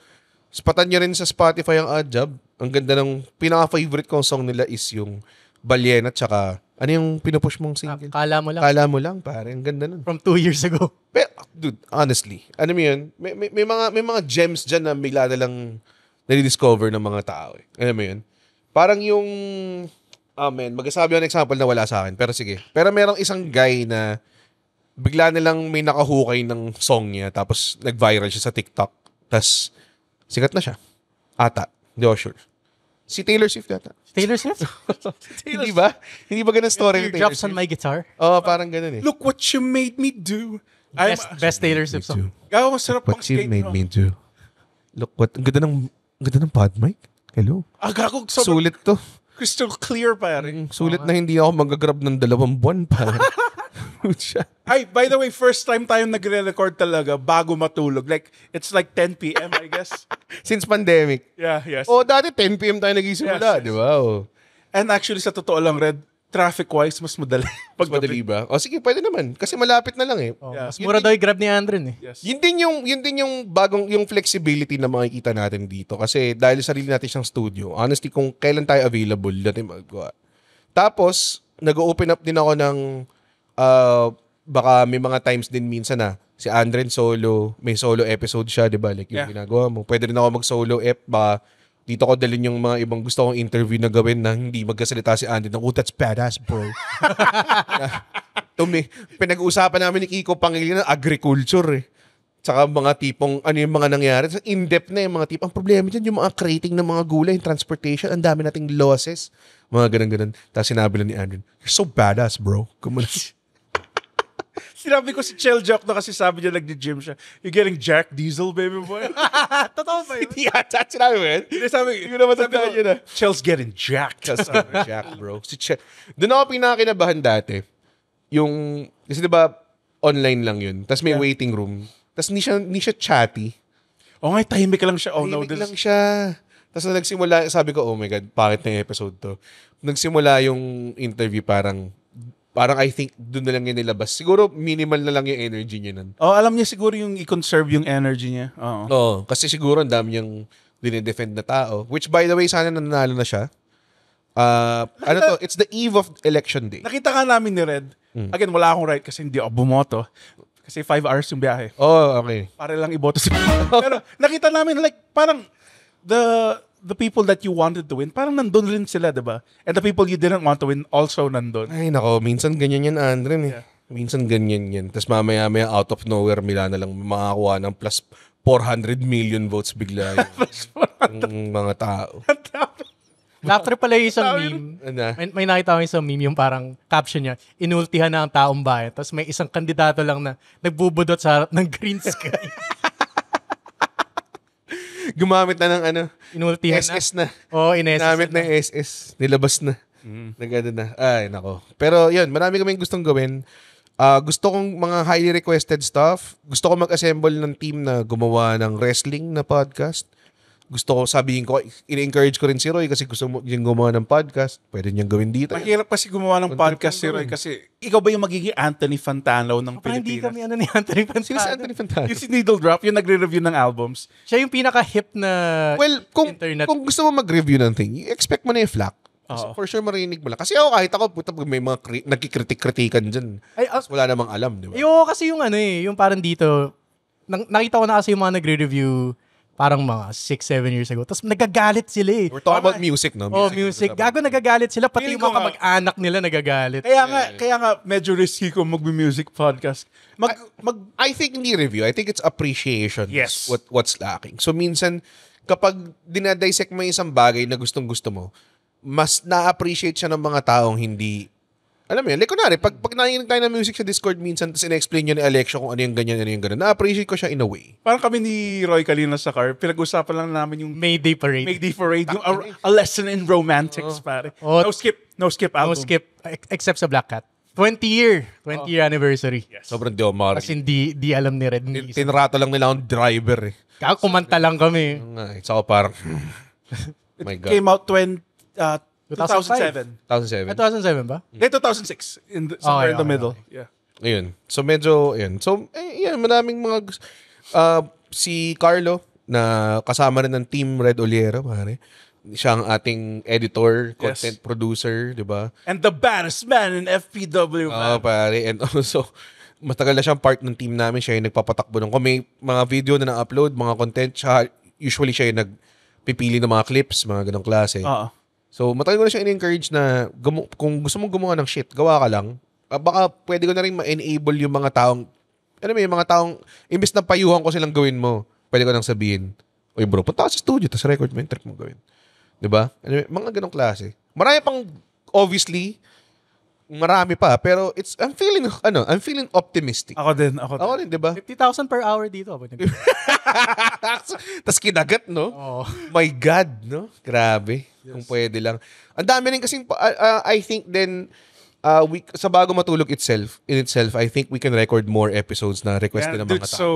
[SPEAKER 2] spatan nyo rin sa Spotify ang Adjob. Ang ganda ng pinaka-favorite kong song nila is yung Balyena tsaka ano yung pinupush mong single?
[SPEAKER 4] Kala mo lang.
[SPEAKER 2] Kala mo lang, pare. Ang ganda nun.
[SPEAKER 4] From 2 years ago.
[SPEAKER 2] Pero, dude, honestly, ano mo yun? May mga gems dyan na bigla na lang nadi-discover ng mga tao. Ano mo yun? Parang yung, magsasabi ako ng example na wala sa akin. Pero sige. Pero merong isang guy na bigla na lang may nakahukay ng song niya tapos nag-viral siya sa TikTok. Tapos, sikat na siya. Ata. Hindi ako sure. Si Taylor Swift yata.
[SPEAKER 4] Taylor Swift?
[SPEAKER 2] Hindi ba? Hindi ba ganun story ni Taylor
[SPEAKER 4] Drops on
[SPEAKER 2] Swift?
[SPEAKER 4] my guitar.
[SPEAKER 2] Parang ganun eh.
[SPEAKER 3] Look what you made me do.
[SPEAKER 4] Best Taylor Swift song.
[SPEAKER 3] Gawa masarap pang
[SPEAKER 2] What you
[SPEAKER 3] skate.
[SPEAKER 2] made me do. Look what, ang ganda ng pod mic. Hello.
[SPEAKER 3] Gago,
[SPEAKER 2] Sulit to.
[SPEAKER 3] crystal clear pa rin.
[SPEAKER 2] Sulit na hindi ako magagrab ng 2 buwan pa.
[SPEAKER 3] Ay, by the way, first time tayong nagre-record talaga bago matulog. Like, it's like 10 p.m. I guess.
[SPEAKER 2] Since pandemic.
[SPEAKER 3] Yeah, yes.
[SPEAKER 2] Dati 10 p.m. tayo nag-isimula,
[SPEAKER 3] Yes.
[SPEAKER 2] di ba?
[SPEAKER 3] And actually, sa totoo lang, Red, traffic-wise, mas madali.
[SPEAKER 2] Mas madali ba? Sige, pwede naman. Kasi malapit na lang eh.
[SPEAKER 3] Yeah.
[SPEAKER 4] Mas mura daw yung grab ni Andren eh.
[SPEAKER 3] Yes.
[SPEAKER 2] Yun din yung bagong, yung flexibility na makikita natin dito. Kasi dahil sarili natin siyang studio, honestly, kung kailan tayo available, natin magagawa. Tapos, nag-open up din ako ng, baka may mga times din minsan na, si Andren solo, may solo episode siya, di ba? Like yung ginagawa mo. Pwede rin ako mag-solo baka dito ko dalhin yung mga ibang gusto kong interview na gawin na hindi magkasalita si Andren. That's badass, bro. Pinag-uusapan namin ni Kiko Pangilinan, agriculture eh. Tsaka mga tipong, ano yung mga nangyari. In-depth na yung mga tipong. Ang problema dyan, yung mga crating ng mga gulay, yung transportation, ang dami nating losses. Mga ganun-ganun. Tapos sinabi lang ni Andrew, you're so badass, bro.
[SPEAKER 3] Sinabi ko si Chel joke na kasi sabi niya nag-gym siya. You're getting Jack Diesel, baby boy.
[SPEAKER 4] Totoo ba yun?
[SPEAKER 2] Hindi yata, sinabi mo yun?
[SPEAKER 3] Hindi, sabi
[SPEAKER 2] ko na.
[SPEAKER 3] Chel's getting jacked.
[SPEAKER 2] Jack, bro. Si Chel. Doon ako pinakinabahan dati. Yung, kasi diba, online lang yun. Tapos may waiting room. Tapos hindi siya chatty.
[SPEAKER 3] Oh, ngay, tahimik lang siya. Oh,
[SPEAKER 2] Tahimik lang siya. Tapos nagsimula, sabi ko, oh my God, bakit na yung episode to? Nagsimula yung interview, parang I think doon na lang niya nilabas. Siguro minimal na lang yung energy niya nun.
[SPEAKER 3] Oh, alam niya siguro yung i-conserve yung energy niya.
[SPEAKER 2] Oo. Kasi siguro ang dami niyang dinidefend na tao. Which by the way, sana nanalo na siya. It's the eve of election day.
[SPEAKER 3] Nakita nga namin ni Red. Again, wala akong right kasi hindi ako bumoto. Kasi 5 hours yung biyahe.
[SPEAKER 2] Oh, okay.
[SPEAKER 3] Para lang iboto si Pero nakita namin like parang the people that you wanted to win, parang nandun rin sila, diba? And the people you didn't want to win also nandun.
[SPEAKER 2] Ay, nako. Minsan ganyan yan, Andren. Yeah. Minsan ganyan yan. Tapos mamaya out of nowhere, Mila na lang makakuha ng plus 400 million votes bigla yung mga tao.
[SPEAKER 4] After pala yung isang meme, may nakita ko isang meme yung parang caption niya, inultihan na ang taong bayan, tapos may isang kandidato lang na nagbubudot sa harap ng green sky.
[SPEAKER 2] Gumamit na ng
[SPEAKER 4] inultihan
[SPEAKER 2] SS na.
[SPEAKER 4] Oo, in-SS.
[SPEAKER 2] Ginamit na yung SS. Nilabas na. Nagano na. Ay, nako. Pero yun, marami kaming gustong gawin. Gusto kong mga highly requested stuff. Gusto ko mag-assemble ng team na gumawa ng wrestling na podcast. Gusto ko, sabihin ko, in-encourage ko rin si Roy kasi gusto mo yung gumawa ng podcast. Pwede niyang gawin dito.
[SPEAKER 3] Mahirap kasi gumawa ng podcast si Roy kasi ikaw ba yung magiging Anthony Fantano ng Pilipinas?
[SPEAKER 4] Hindi kami ni Anthony Fantano.
[SPEAKER 2] Sino si Anthony Fantano?
[SPEAKER 3] Yung si Needle Drop, yung nagre-review ng albums.
[SPEAKER 4] Siya yung pinaka-hip na internet.
[SPEAKER 2] Kung gusto mo mag-review ng thing, expect mo na yung flack. For sure marinig mo lang. Kasi ako kahit ako, puta, may mga nagkikritik-kritikan dyan. Wala namang alam, di ba?
[SPEAKER 4] Kasi yung yung parang dito, nakita ko na kasi yung mga nagre-review parang mga 6-7 years ago. Tapos nagagalit sila eh.
[SPEAKER 2] We're talking about music, no?
[SPEAKER 4] Music. Gago nagagalit sila. Pati yung mga kamag-anak nila nagagalit.
[SPEAKER 3] Kaya nga medyo risky kung mag-music podcast.
[SPEAKER 2] I think hindi review. I think it's appreciation.
[SPEAKER 3] Yes.
[SPEAKER 2] What's lacking. So minsan, kapag dinadissect mo yung isang bagay na gustong-gusto mo, mas na-appreciate siya ng mga taong hindi. Alam mo yun, like kunwari, pag nakikinig tayo ng music sa Discord minsan, tapos in-explain nyo ni Alexio kung ano yung ganyan, na-appreciate ko siya in a way.
[SPEAKER 3] Parang kami ni Roy kanina sa car, pinag-usapan lang namin yung
[SPEAKER 4] Mayday Parade.
[SPEAKER 3] Yung a lesson in romantics, pare. No skip album.
[SPEAKER 4] No skip, except sa Black Cat. 20-year anniversary.
[SPEAKER 3] Yes.
[SPEAKER 2] Sobrang di ako marinig.
[SPEAKER 4] Kasi di alam ni Red.
[SPEAKER 2] Tinrato lang nila akong driver eh.
[SPEAKER 4] Kumanta lang kami.
[SPEAKER 2] It's ako parang, my God.
[SPEAKER 3] Came out 2007.
[SPEAKER 2] 2007
[SPEAKER 4] ba?
[SPEAKER 3] 2006. Somewhere in the middle.
[SPEAKER 2] Okay. Yeah. Ayun. So medyo, ayun. So, maraming mga, si Carlo, na kasama rin ng Team Red Oliero, pare. Siya ang ating editor, content producer, di ba?
[SPEAKER 3] And the baddest man in FPW, man.
[SPEAKER 2] Pare. And also, matagal na siyang part ng team namin. Siya yung nagpapatakbo ng, kung may mga video na na-upload, mga content, usually siya yung nagpipili ng mga clips, mga ganong klase. So, matagal ko na siya in-encourage na kung gusto mong gumawa ng shit, gawa ka lang. Baka pwede ko na rin ma-enable yung mga taong, yung mga taong, imbes na payuhan ko silang gawin mo, pwede ko nang sabihin, oy bro, punta ka sa studio, tapos record mo yung trip mo gawin. Diba? Mga ganong klase. Marami pang, obviously, marami pa, pero I'm feeling optimistic.
[SPEAKER 3] Ako din,
[SPEAKER 2] diba?
[SPEAKER 4] 50,000 per hour dito.
[SPEAKER 2] Tas kinagat, no?
[SPEAKER 4] Oh.
[SPEAKER 2] My God, no? Grabe. Yes. Kung pwede lang. Ang dami rin kasing, I think then, sa bago matulog in itself, I think we can record more episodes na requested ng mga tao.
[SPEAKER 3] So,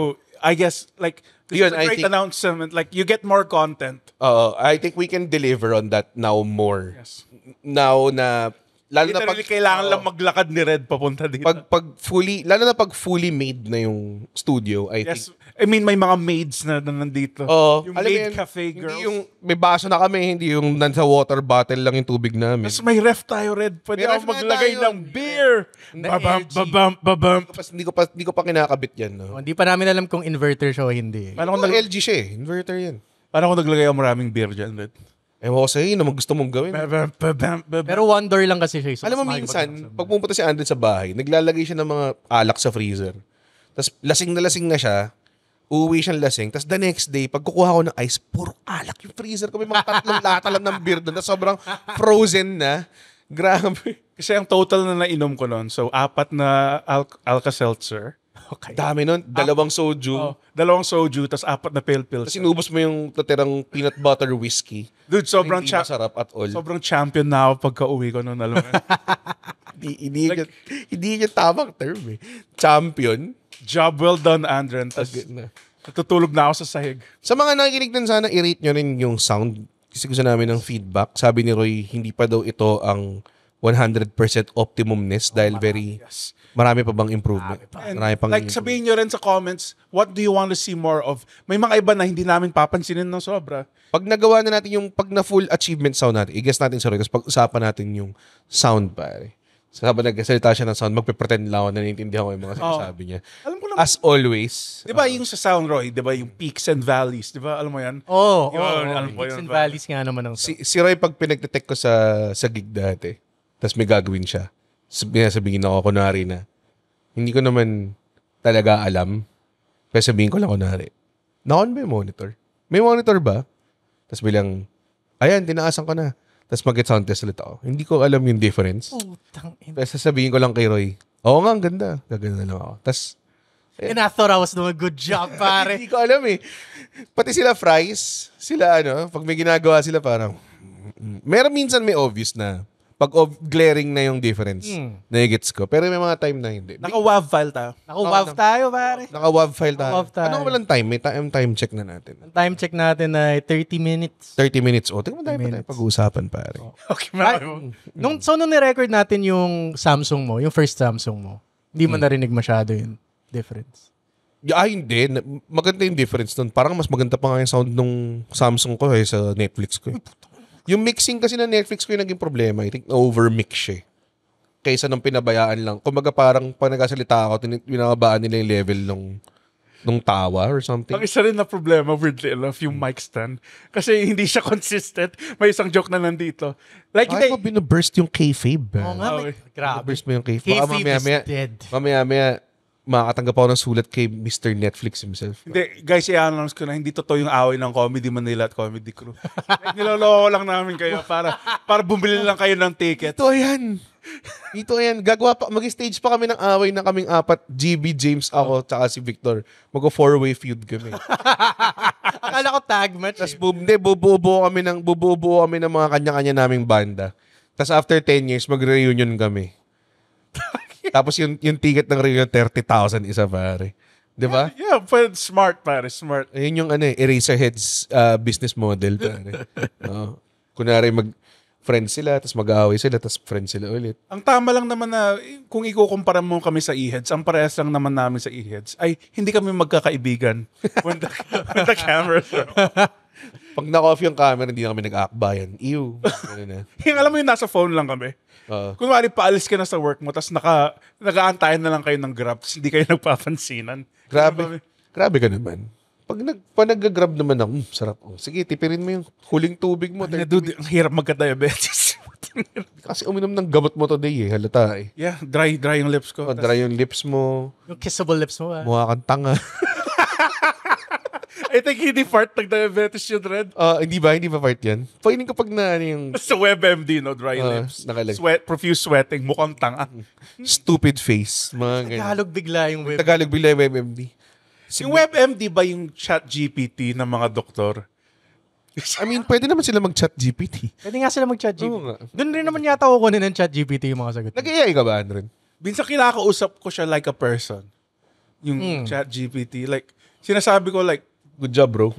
[SPEAKER 3] I guess, like, this is a great announcement. Like, you get more content.
[SPEAKER 2] I think we can deliver on that now more. Yes. Now na, lalo na pag
[SPEAKER 3] kailangan lang maglakad ni Red papunta dito.
[SPEAKER 2] Lalo na pag fully made na yung studio, I think.
[SPEAKER 3] I mean, may mga maids na nandito. Yung maid cafe girls.
[SPEAKER 2] Hindi yung may baso na kami, hindi yung nasa water bottle lang yung tubig namin.
[SPEAKER 3] Mas may ref tayo, Red. Pwede ako maglagay ng beer. Babam.
[SPEAKER 2] Hindi ko pa kinakabit yan. No?
[SPEAKER 4] Hindi pa namin alam kung inverter siya o hindi.
[SPEAKER 2] LG siya eh. Inverter yan.
[SPEAKER 3] Paano kung naglagay ako maraming beer dyan, Red?
[SPEAKER 2] Ewan ko sa'yo, naman gusto mong gawin.
[SPEAKER 4] Pero one door lang kasi siya.
[SPEAKER 2] Alam mo minsan, pag pumunta si Andren sa bahay, naglalagay siya ng mga alak sa freezer. Tapos lasing na siya. uuwi siyang lasing. Tapos the next day, pag kukuha ko ng ice, puro alak yung freezer ko. May mga 3 lata lang ng beer doon na sobrang frozen na. Grabe.
[SPEAKER 3] Kasi ang total na nainom ko noon, so 4 na Alka-Seltzer.
[SPEAKER 4] Okay.
[SPEAKER 2] Dami nun. 2 soju.
[SPEAKER 3] Oh, 2 soju, tas 4 na pale pills.
[SPEAKER 2] Tapos inubos mo yung tatirang peanut butter whiskey.
[SPEAKER 3] Dude, sobrang
[SPEAKER 2] Hindi masarap at all.
[SPEAKER 3] sobrang champion na ako pagka uwi ko noon, alam mo.
[SPEAKER 2] Hindi yung tamang term eh. Champion.
[SPEAKER 3] Job well done, Andren. Tas natutulog na ako sa sahig.
[SPEAKER 2] Sa mga nakikinig din sana, i-rate nyo rin yung sound. Kasi gusto namin ng feedback. Sabi ni Roy, hindi pa daw ito ang 100% optimumness dahil marami pa bang improvement? Marami pang
[SPEAKER 3] Like, sabihin nyo rin sa comments, what do you want to see more of? May mga iba na hindi namin papansinin ng sobra.
[SPEAKER 2] Pag nagawa na natin yung pag na full achievement sound natin, i-guess natin sa Roy, tapos pag-usapan natin yung sound pare. So, habang nagsalita siya ng sound, magpe-pretend lang ako na naiintindihan ko yung mga sinasabi niya.
[SPEAKER 3] Alam ko lang.
[SPEAKER 2] As always.
[SPEAKER 3] Di ba yung sa sound, Roy? Di ba yung peaks and valleys? Di ba? Alam mo yan? Alam ko
[SPEAKER 4] Peaks
[SPEAKER 3] yun,
[SPEAKER 4] and valleys nga naman ng
[SPEAKER 2] Si Roy, pag pinag-detect ko sa gig dati, tapos may gagawin siya, sabihin ako kunwari na, hindi ko naman talaga alam, pero sabihin ko lang kunwari, na-on ba yung monitor? May monitor ba? Tapos bilang, ayan, tinaasan ko na. Tapos mag-sound test ulit ako. Hindi ko alam yung difference.
[SPEAKER 4] Putang ina.
[SPEAKER 2] Tapos sasabihin ko lang kay Roy, oo nga, ang ganda. Gaganda lang ako. Tapos,
[SPEAKER 4] And I thought I was doing a good job, pare.
[SPEAKER 2] hindi ko alam eh. Pati sila Fries, sila pag may ginagawa sila parang, meron minsan may obvious na, pag glaring na yung difference, na-gets ko. Pero may mga time na hindi.
[SPEAKER 3] Naka-WAV file tayo.
[SPEAKER 4] Naku-WAV tayo, pare.
[SPEAKER 2] Naka-WAV file tayo.
[SPEAKER 4] Naka-WAV tayo.
[SPEAKER 2] Ano walang time? May time check na natin.
[SPEAKER 4] Ang time check natin ay 30 minutes.
[SPEAKER 2] 30 minutes. O, tingnan mo tayo pa tayo pag-uusapan, pare.
[SPEAKER 3] Okay, marami mo.
[SPEAKER 4] Nung ni-record natin yung Samsung mo, yung first Samsung mo, hindi mo narinig masyado yung difference.
[SPEAKER 2] Hindi. Maganda yung difference nun. Parang mas maganda pa nga yung sound nung Samsung ko sa Netflix ko. Yung mixing kasi na Netflix ko yung naging problema. I think na-overmix siya. Kaysa nung pinabayaan lang. Kumbaga parang pag nagkasalita ako, binababaan nila yung level nung tawa or something.
[SPEAKER 3] Ang isa rin na problema, weirdly enough, yung mic stand. Kasi hindi siya consistent. May isang joke na nandito. Like,
[SPEAKER 2] Ay, pa binaburst yung kayfabe.
[SPEAKER 4] Oo nga, grabe.
[SPEAKER 2] Binaburst mo yung kayfabe.
[SPEAKER 4] Kayfabe is dead.
[SPEAKER 2] Mamaya, makakatanggap ako ng sulat kay Mr. Netflix himself.
[SPEAKER 3] Hindi, guys, i-announce ko na hindi totoo yung away ng Comedy Manila at Comedy Crew. Like, niloloko lang namin kayo para bumili lang kayo ng ticket.
[SPEAKER 2] Ito yan. Gagawa pa, mag-stage pa kami ng away na kaming 4. GB, James, ako, tsaka si Victor. Mag-4-way feud kami.
[SPEAKER 4] Akala ko tag match.
[SPEAKER 2] Tapos bubuo kami ng mga kanya-kanya naming banda. Tapos after 10 years, mag-reunion kami. Tapos yung ticket ng reunion, 30,000 isa, pare. Di ba?
[SPEAKER 3] Yeah, but smart, pare. Smart.
[SPEAKER 2] Ayun yung Eraserheads business model, pare. Kunwari friends sila, tapos mag-aaway sila, tapos friends sila ulit.
[SPEAKER 3] Ang tama lang naman na kung ikukumpara mo kami sa E-Heads, ang parehas lang naman namin sa E-Heads ay hindi kami magkakaibigan when the cameras are on.
[SPEAKER 2] Pag na-off yung camera, hindi na kami nag-aakbayan. Ew. Ganun na.
[SPEAKER 3] Yung alam mo yung nasa phone lang kami. Kunwari paalis ka na sa work mo, tapos nag-aantayan na lang kayo ng Grab, tapos hindi kayo nagpapansinan.
[SPEAKER 2] Grabe ka naman. Pag nag-grab naman ako, sarap. Sige, tipirin mo yung huling tubig mo.
[SPEAKER 3] Dude, ang hirap magka-diabetes.
[SPEAKER 2] Kasi uminom ng gamot mo today halata eh.
[SPEAKER 3] Yeah, dry yung lips ko.
[SPEAKER 2] Dry yung lips mo.
[SPEAKER 4] Yung kissable lips mo, ah.
[SPEAKER 2] Mukha kang tanga.
[SPEAKER 3] I think hindi part nag-diabetes yun, Red.
[SPEAKER 2] Hindi ba part yan? Paginin ko pag na yung
[SPEAKER 3] Sa WebMD, no? Dry lips.
[SPEAKER 2] nakalag.
[SPEAKER 3] Profuse sweating. Mukhang tanga.
[SPEAKER 2] stupid face. Mga ganyan.
[SPEAKER 4] Tagalog bigla yung web.
[SPEAKER 2] Tagalog bila yung MMD.
[SPEAKER 3] Yung WebMD ba yung chat GPT ng mga doktor?
[SPEAKER 2] I mean, pwede naman sila mag-chat GPT.
[SPEAKER 4] Pwede nga sila mag-chat GPT.
[SPEAKER 2] Oo nga.
[SPEAKER 4] Doon rin naman yata kukunin ng chat GPT yung mga sagot.
[SPEAKER 2] Nag-AI ka ba, Andren?
[SPEAKER 3] Minsan kinakausap ko siya like a person. Yung chat GPT. Like, sinasabi ko like,
[SPEAKER 2] Good job, bro.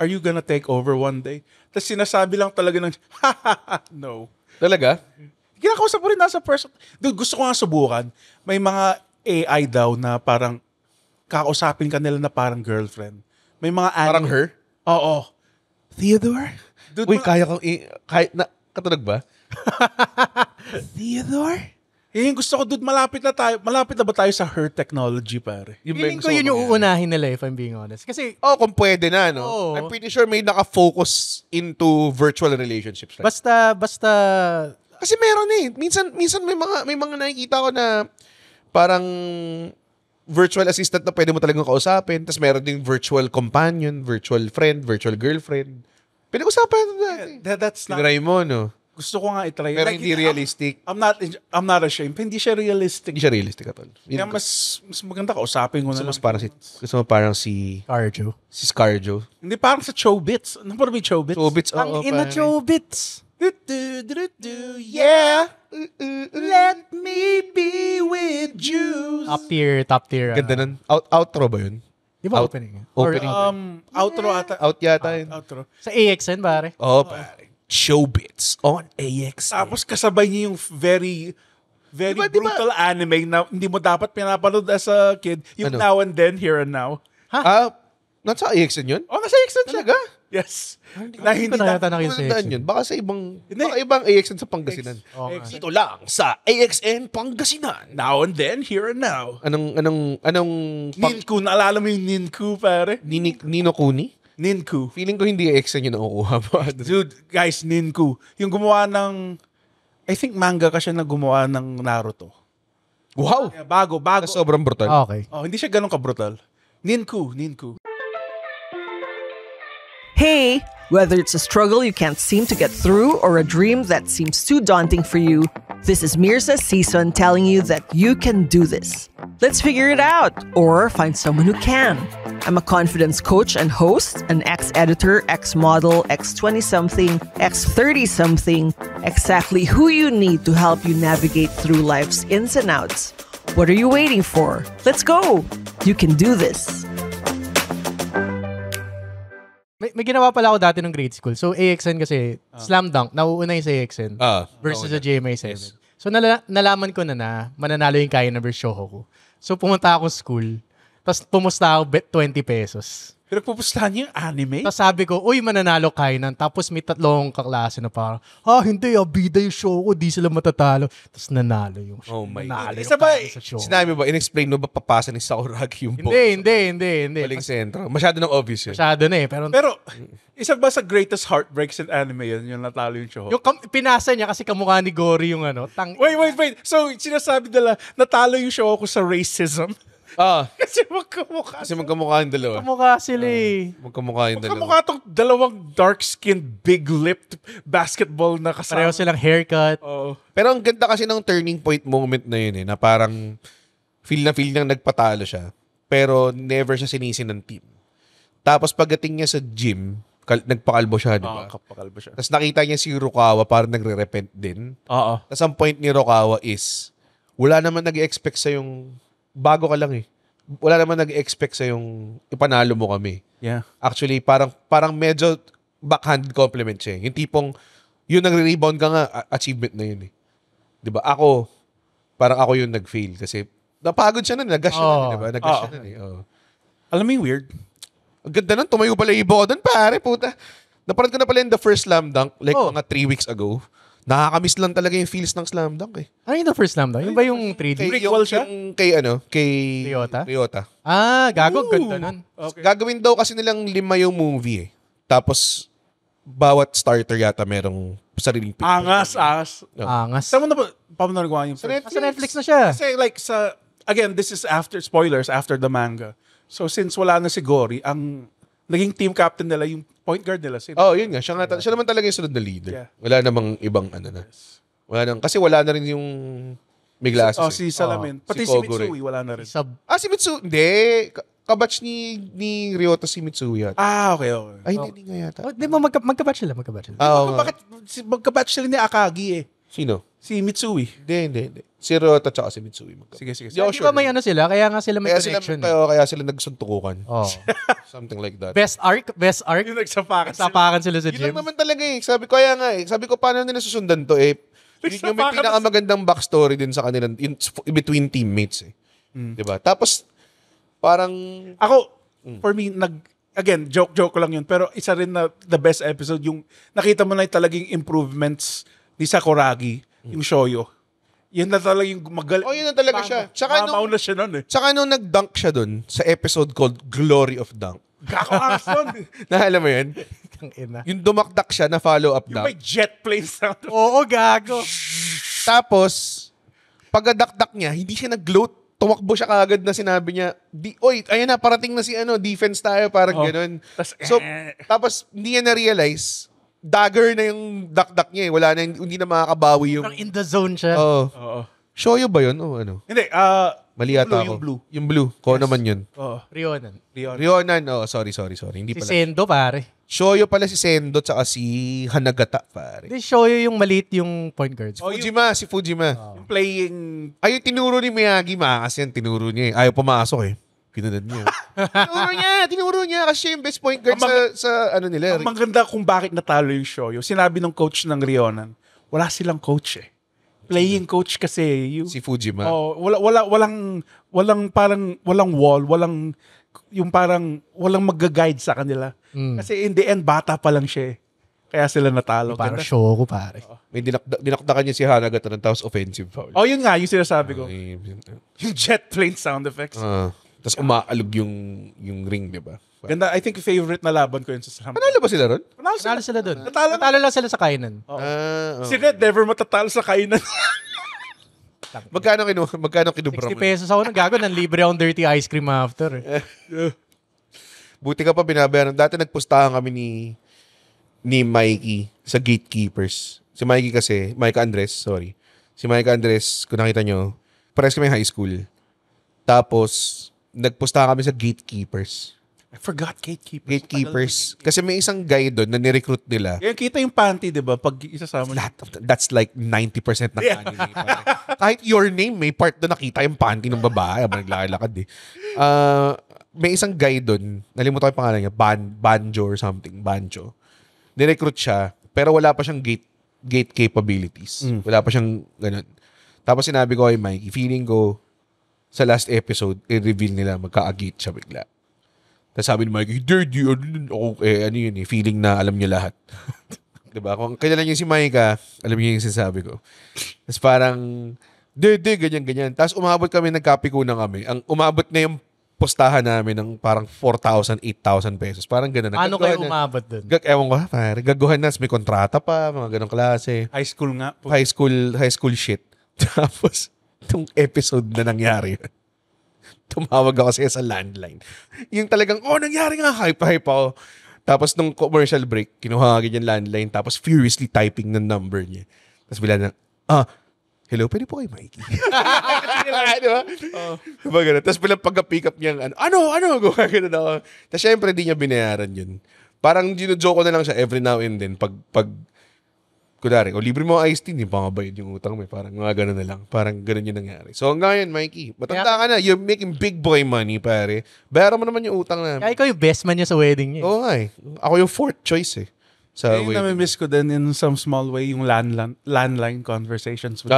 [SPEAKER 3] are you gonna take over one day? Tapos sinasabi lang talaga ng, no.
[SPEAKER 2] Talaga?
[SPEAKER 3] Kinakausap ko rin nasa person. Dude, gusto ko nga subukan. May mga AI daw na parang kakausapin ka nila na parang girlfriend. May mga
[SPEAKER 2] Parang her?
[SPEAKER 3] Oo.
[SPEAKER 2] Theodore?
[SPEAKER 3] Dude,
[SPEAKER 2] Uy, kaya kang katunog ba? Theodore?
[SPEAKER 3] yung gusto ko, dude, malapit na ba tayo sa her technology, pare?
[SPEAKER 4] Feeling ko yun yung uunahin nila if I'm being honest. Kasi,
[SPEAKER 2] kung pwede na, no?
[SPEAKER 4] Oo.
[SPEAKER 2] I'm pretty sure may naka-focus into virtual relationships. Right?
[SPEAKER 4] basta,
[SPEAKER 2] Kasi meron eh. Minsan may mga nakikita ko na parang virtual assistant na pwede mo talagang kausapin. Tapos meron din virtual companion, virtual friend, virtual girlfriend. Pinag-usapan natin.
[SPEAKER 3] That's not...
[SPEAKER 2] Tinry mo, no?
[SPEAKER 3] Gusto ko nga itry.
[SPEAKER 2] Pero hindi realistic.
[SPEAKER 3] I'm not ashamed. Hindi siya realistic.
[SPEAKER 2] Hindi siya realistic at all.
[SPEAKER 3] Kaya mas maganda kausapin ko na lang.
[SPEAKER 2] Gusto mo parang si
[SPEAKER 4] Carjo.
[SPEAKER 2] Scarjo.
[SPEAKER 3] Hindi, parang sa Chobits. Ano ba may Chobits?
[SPEAKER 2] Chobits,
[SPEAKER 4] Ang ina Chobits.
[SPEAKER 3] Yeah. Let me be with you.
[SPEAKER 4] Top tier.
[SPEAKER 2] Ganda nun. Outro ba yun?
[SPEAKER 4] Di ba opening?
[SPEAKER 2] Opening.
[SPEAKER 3] Outro ata.
[SPEAKER 2] Out yata yun.
[SPEAKER 3] Outro.
[SPEAKER 4] Sa AXN, pare.
[SPEAKER 2] Oo, pare. Showbits on AX.
[SPEAKER 3] Tapos kasabay niya yung very
[SPEAKER 2] Diba?
[SPEAKER 3] brutal anime na hindi mo dapat pinapanood as a kid. Yung
[SPEAKER 2] Ano?
[SPEAKER 3] Now and Then, Here and Now.
[SPEAKER 2] Nasa AXN yun?
[SPEAKER 3] Oh, nasa AXN siya.
[SPEAKER 2] Talaga?
[SPEAKER 3] Yes.
[SPEAKER 4] Na hindi ko nakita na yung sa
[SPEAKER 2] Tandaan
[SPEAKER 4] AXN.
[SPEAKER 2] yun. Baka sa ibang AXN sa Pangasinan.
[SPEAKER 4] Okay.
[SPEAKER 2] Dito lang sa AXN Pangasinan.
[SPEAKER 3] Now and Then, Here and Now.
[SPEAKER 2] Anong
[SPEAKER 3] Ninku, naalala mo yung Ninku, pare?
[SPEAKER 2] Nino Kuni?
[SPEAKER 3] Ninku.
[SPEAKER 2] Feeling ko hindi AXN yung nakukuha mo.
[SPEAKER 3] Dude, guys, Ninku. Yung gumawa ng, I think manga ka siya na gumawa ng Naruto.
[SPEAKER 2] Wow!
[SPEAKER 3] Bago.
[SPEAKER 2] Sobrang brutal.
[SPEAKER 4] Okay.
[SPEAKER 3] Oh, hindi siya ganun ka-brutal. Ninku.
[SPEAKER 5] Hey! Whether it's a struggle you can't seem to get through or a dream that seems too daunting for you, this is Mirza Season telling you that you can do this. Let's figure it out or find someone who can. I'm a confidence coach and host, an ex-editor, ex-model, ex-20-something, ex-30-something, exactly who you need to help you navigate through life's ins and outs. What are you waiting for? Let's go! You can do this.
[SPEAKER 4] May ginawa pala ako dati ng grade school. So, AXN kasi, Slam Dunk, nauuna yung sa AXN versus sa GMA7.
[SPEAKER 2] Yes.
[SPEAKER 4] So, nalaman ko na mananalo yung Kaya Number Shouhoku. So, pumunta ako school. Tapos, pumusta ako, bet 20 pesos.
[SPEAKER 3] Pero pupustahan niya yung anime?
[SPEAKER 4] Tapos sabi ko, uy, mananalo kainan. Tapos may tatlong kaklase na parang, hindi, bida yung show ko, di sila matatalo. Tapos nanalo yung show.
[SPEAKER 2] Oh my
[SPEAKER 4] nanalo
[SPEAKER 2] God.
[SPEAKER 4] yung
[SPEAKER 3] Isa ba,
[SPEAKER 4] kainan sa show.
[SPEAKER 2] Sinabi mo ba, in-explain mo ba papasa ni Sakuragi yung
[SPEAKER 4] Hindi.
[SPEAKER 2] Maling sentro. Masyado nang obvious yun.
[SPEAKER 4] Masyado na eh.
[SPEAKER 3] Pero, isa ba sa greatest heartbreaks in anime yun, yung natalo yung show?
[SPEAKER 4] Pinasa niya kasi kamukha ni Gory yung
[SPEAKER 3] Wait. So, sinasabi nila, natalo yung show ko sa racism. Kasi magkamukha.
[SPEAKER 2] Kasi magkamukha yung dalawa.
[SPEAKER 4] kamukha sila eh.
[SPEAKER 2] Magkamukha yung dalawa.
[SPEAKER 3] Magkamukha tong dalawang dark-skinned, big-lipped basketball na kasama.
[SPEAKER 4] Pareho silang haircut.
[SPEAKER 2] Pero ang ganda kasi ng turning point moment na yun na parang feel niyang nagpatalo siya. Pero never siya sinisi ng team. Tapos pagdating niya sa gym, nagpakalbo siya, di ba?
[SPEAKER 3] Kapakalbo siya.
[SPEAKER 2] Tapos nakita niya si Rukawa parang nagre-repent din. Tapos ang point ni Rukawa is, wala naman nag-expect sa yung bago ka lang eh. Wala naman nag-expect sa yung ipanalo mo kami.
[SPEAKER 3] Yeah.
[SPEAKER 2] Actually, parang medyo backhand compliment siya. Yung tipong, yung nagre-rebound ka nga, achievement na yun eh. Diba? Parang ako yung nag-fail. Kasi, napagod siya nun. Nag-gash siya nun, diba? Nag-gash siya nun eh.
[SPEAKER 3] Alam mo yung weird?
[SPEAKER 2] Ang ganda nun. Tumayo pala yung ibo ko dun, pare, puta. Napanood ko na pala yung the first slam dunk, like mga 3 weeks ago. Nakakamiss lang talaga yung feels ng slam dunk eh.
[SPEAKER 4] Ano yung the first Slam Dunk? Yung ba yung 3D?
[SPEAKER 3] Prequel siya?
[SPEAKER 2] Yung kay
[SPEAKER 4] Ryota?
[SPEAKER 2] Ryota.
[SPEAKER 4] Gago. Ganda nun.
[SPEAKER 3] Okay.
[SPEAKER 2] Gagawin daw kasi nilang 5 yung movie eh. Tapos, bawat starter yata merong sariling picture.
[SPEAKER 3] Angas.
[SPEAKER 4] Angas.
[SPEAKER 3] Saan mo na ba, paano nagawa yung
[SPEAKER 4] Sa Netflix na siya.
[SPEAKER 3] Kasi like again, this is after, spoilers, after the manga. So since wala na si Gory, ang naging team captain nila, yung point guard nila.
[SPEAKER 2] Yun nga. Siya naman talaga yung sunod na leader.
[SPEAKER 3] Yeah.
[SPEAKER 2] Wala namang ibang na. Kasi wala na rin yung may glasses.
[SPEAKER 3] Si Salamin. Pati si
[SPEAKER 2] Kogure.
[SPEAKER 3] Mitsui, wala na rin.
[SPEAKER 2] Si Mitsui. Hindi. Kabatch ni Ryota si Mitsui yata.
[SPEAKER 3] Okay.
[SPEAKER 2] Ay, hindi nga yata.
[SPEAKER 4] Di ba magkabatch sila?
[SPEAKER 3] Bakit magkabatch sila ni Akagi eh?
[SPEAKER 2] Sino?
[SPEAKER 3] Si Mitsui.
[SPEAKER 2] Hindi. Si Ryota tsaka si Mitsui.
[SPEAKER 3] Sige.
[SPEAKER 2] Di ako
[SPEAKER 4] Di ba may sila? Kaya nga sila may
[SPEAKER 2] Kaya
[SPEAKER 4] connection.
[SPEAKER 2] kaya sila nagsuntukukan.
[SPEAKER 4] Oh.
[SPEAKER 2] Something like that.
[SPEAKER 4] Best arc?
[SPEAKER 3] Yung nagsapakan
[SPEAKER 4] Sila sa
[SPEAKER 2] Yun lang
[SPEAKER 4] gym.
[SPEAKER 2] naman talaga eh. Sabi ko paano nila susundan to eh. Yun yung may pinakamagandang backstory din sa kanila in between teammates eh. Diba? Tapos, parang...
[SPEAKER 3] Ako, for me, again, joke ko lang yun. Pero isa rin na the best episode, yung nakita mo na yung talagang improvements ni Sakuragi, yung Shoyo. Yun na talaga yung
[SPEAKER 2] yun na talaga siya.
[SPEAKER 3] Na siya nun eh.
[SPEAKER 2] Tsaka nung nag-dunk siya dun sa episode called Glory of Dunk.
[SPEAKER 3] Kakakas nun.
[SPEAKER 2] Alam mo yun? Yung dumakdak siya na follow-up
[SPEAKER 3] Yung may
[SPEAKER 2] dunk.
[SPEAKER 3] jet plane sound.
[SPEAKER 4] Oo, gago.
[SPEAKER 2] Tapos, pagkadakdak niya, hindi siya nag-gloat. tumakbo siya kagad na sinabi niya, oy, ayan na, parating na si defense tayo, parang ganun. Tapos, hindi niya na-realize, dagger na yung dakdak niya eh. Wala na, hindi na makakabawi yung...
[SPEAKER 4] Parang in the zone siya.
[SPEAKER 3] Oo.
[SPEAKER 2] Shoyo ba yun o ano?
[SPEAKER 3] Hindi,
[SPEAKER 2] mali yata ako. Yung blue. Ko naman yun.
[SPEAKER 3] Oo.
[SPEAKER 2] Rionan. Sorry. Hindi
[SPEAKER 4] Si
[SPEAKER 2] pala.
[SPEAKER 4] Sendo, pare.
[SPEAKER 2] Shoyo pala si Sendo tsaka si Hanagata, pare.
[SPEAKER 4] Hindi, Shoyo yung maliit yung point guard.
[SPEAKER 2] Si Fujima.
[SPEAKER 3] Yung playing...
[SPEAKER 2] Ay, yung tinuro ni Miyagi, kasi yan, tinuro niya eh. Ayaw pumasok eh. Pinunod niya. tinuro niya kasi siya yung best point guard sa nila.
[SPEAKER 3] Ang maganda kung bakit natalo yung Shoyo, sinabi ng coach ng Rionan, wala silang coach eh. Playing coach kasi
[SPEAKER 2] si Fujima.
[SPEAKER 3] Walang wall, walang mag-guide sa kanila. Kasi in the end bata pa lang siya eh. Kaya sila natalo.
[SPEAKER 4] Parang show ko, pare.
[SPEAKER 2] May dinakdakan niya si Hanagata ng tapos offensive foul.
[SPEAKER 3] Yun nga, yung sinasabi ko. Yung jet plane sound effects.
[SPEAKER 2] Tapos umaalog yung ring, di ba?
[SPEAKER 3] Ganda, I think favorite na laban ko yun sa Slam.
[SPEAKER 2] Panalo ba sila ron?
[SPEAKER 4] Natalo sila doon.
[SPEAKER 3] Natalo
[SPEAKER 4] lang sila sa kainan.
[SPEAKER 3] Si Red never matatalo sa kainan.
[SPEAKER 2] Magkano kinubra
[SPEAKER 4] 60
[SPEAKER 2] mo?
[SPEAKER 4] pesos ako nang gago, ng libre akong dirty ice cream after.
[SPEAKER 2] Buti ka pa binabayaran. Dati nagpustahan kami ni Mikey sa Gatekeepers. Si Mikey kasi, Micah Andres, sorry. Si Micah Andres, kung nakita nyo, parehas kami high school. Tapos, nagpustahan kami sa Gatekeepers.
[SPEAKER 3] I forgot
[SPEAKER 2] Gatekeepers. Kasi may isang guy doon na nirecruit nila.
[SPEAKER 3] Yan, kita yung panty, di ba? Pag isasama niya.
[SPEAKER 2] That's like 90% ng anime. Kahit Your Name, may part doon nakita yung panty ng babae. Habang naglalakad eh. May isang guy doon, nalimutan ko yung pangalan niya, Banjo or something, Banjo. Nirecruit siya, pero wala pa siyang gate capabilities. Wala pa siyang ganun. Tapos sinabi ko kay Mikey, feeling ko, sa last episode, i-reveal nila, magka-gate siya bigla. Tapos sabi ni Mikey, dirty, ano yun eh, feeling na alam niya lahat. Diba? Kung kilala niyo si Micah, alam niyo yung sinasabi ko. Tapos parang, ganyan. Tapos umabot kami, nagkapiko na kami. Ang umabot na yung postahan namin ng parang 4,000, 8,000 pesos. Parang gano'n.
[SPEAKER 4] Ano kayo umabot dun?
[SPEAKER 2] Ewan ko, pare. Gaguhan na. May kontrata pa, mga ganong klase.
[SPEAKER 3] High school nga.
[SPEAKER 2] High school shit. Tapos, itong episode na nangyari yun. Tumawag ako kasi sa landline. Yung talagang, nangyari nga, hype ako. Tapos nung commercial break, kinuha agad yung landline, tapos furiously typing ng number niya. Tapos bila na, hello, pwede po kay Mikey. Di ba? Diba gano'n? Tapos bilang pagka-pick up niya, ano, gumagano na ako. Tapos syempre, di niya binayaran yun. Parang ginujoke ko na lang siya every now and then, pag kunwari, libre mo iced tea, hindi pa nga bayad yung utang mo. Parang mga gano'n na lang. Parang gano'n yung nangyari. So hanggang ngayon, Mikey, matanda ka na. You're making big boy money, pare. Bayaran mo naman yung utang na.
[SPEAKER 4] Kaya ikaw yung best man niya sa wedding niya.
[SPEAKER 2] Oo nga eh. Ako yung fourth choice eh. Sa
[SPEAKER 3] Yung nami-miss ko din in some small way yung landline conversations with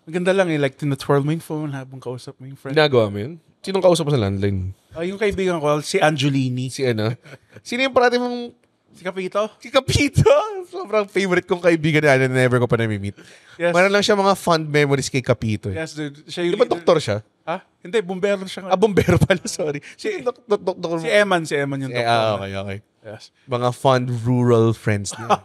[SPEAKER 3] maganda lang eh. Like, tinatwirl mo yung phone habang kausap mo yung friend.
[SPEAKER 2] Ginagawa mo yun? Sinong kausap mo sa landline?
[SPEAKER 3] Yung kaibigan ko, si Angelini.
[SPEAKER 2] Sino yung parati mong...
[SPEAKER 3] Si Kapito?
[SPEAKER 2] Si Kapito. Sobrang favorite kong kaibigan na never ko pa nami-meet.
[SPEAKER 3] Yes.
[SPEAKER 2] Meron lang siya mga fond memories kay Kapito.
[SPEAKER 3] Yes, dude. Siya
[SPEAKER 2] Di ba doktor siya?
[SPEAKER 3] Ha? Hindi, bumbero siya.
[SPEAKER 2] Bombero pala, sorry. Si doktor mo.
[SPEAKER 3] Si Eman yung doktor.
[SPEAKER 2] Okay.
[SPEAKER 3] Yes.
[SPEAKER 2] Mga fond rural friends niya.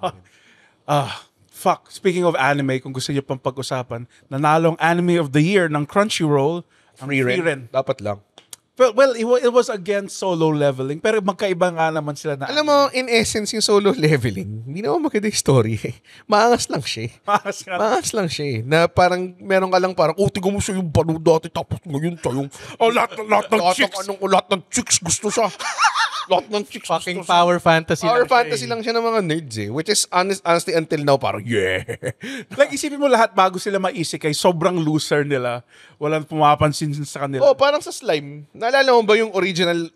[SPEAKER 3] Fuck. Speaking of anime, kung gusto niyo pang pag-usapan, nanalong Anime of the Year ng Crunchyroll, ang Frieren.
[SPEAKER 2] Dapat lang.
[SPEAKER 3] Well, it was again solo leveling, pero magkaiba nga naman sila na.
[SPEAKER 2] Alam mo, in essence, yung solo leveling, hindi naman maganda yung story eh. Maangas lang siya eh. Maangas lang siya eh. Na parang, meron ka lang parang, tingnan mo siya yung banu dati, tapos ngayon siya yung, lahat ng chicks gusto siya. Lahat ng chicks
[SPEAKER 4] fucking
[SPEAKER 2] gusto siya.
[SPEAKER 4] power fantasy
[SPEAKER 2] Power fantasy lang siya ng mga nerds eh. Which is, honestly, until now, parang, yeah.
[SPEAKER 3] Like, isipin mo lahat bago sila maisikay, sobrang loser nila. Walang pumapansin sa kanila.
[SPEAKER 2] Parang sa slime. Naalala mo ba yung original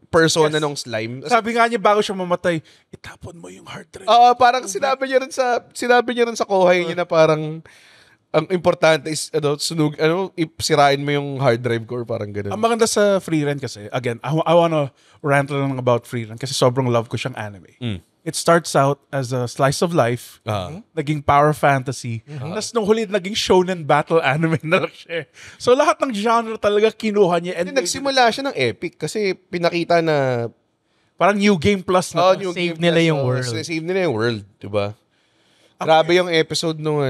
[SPEAKER 2] persona nung slime?
[SPEAKER 3] Sabi nga niya bago siya mamatay, itapon mo yung hard drive.
[SPEAKER 2] Parang sinabi niya rin sa kohay niya na parang ang importante is sirain mo yung hard drive ko or parang gano'n.
[SPEAKER 3] Ang maganda sa Frieren kasi, again, I wanna rant lang about Frieren kasi sobrang love ko siyang anime. It starts out as a slice of life, naging power fantasy, tapos nung huli naging shonen battle anime na lang siya. So lahat ng genre talaga kinuha niya. And
[SPEAKER 2] nagsimula siya ng epic kasi pinakita na
[SPEAKER 3] parang new game plus na.
[SPEAKER 4] Save nila yung world.
[SPEAKER 2] Save nila yung world, diba? Grabe yung episode nung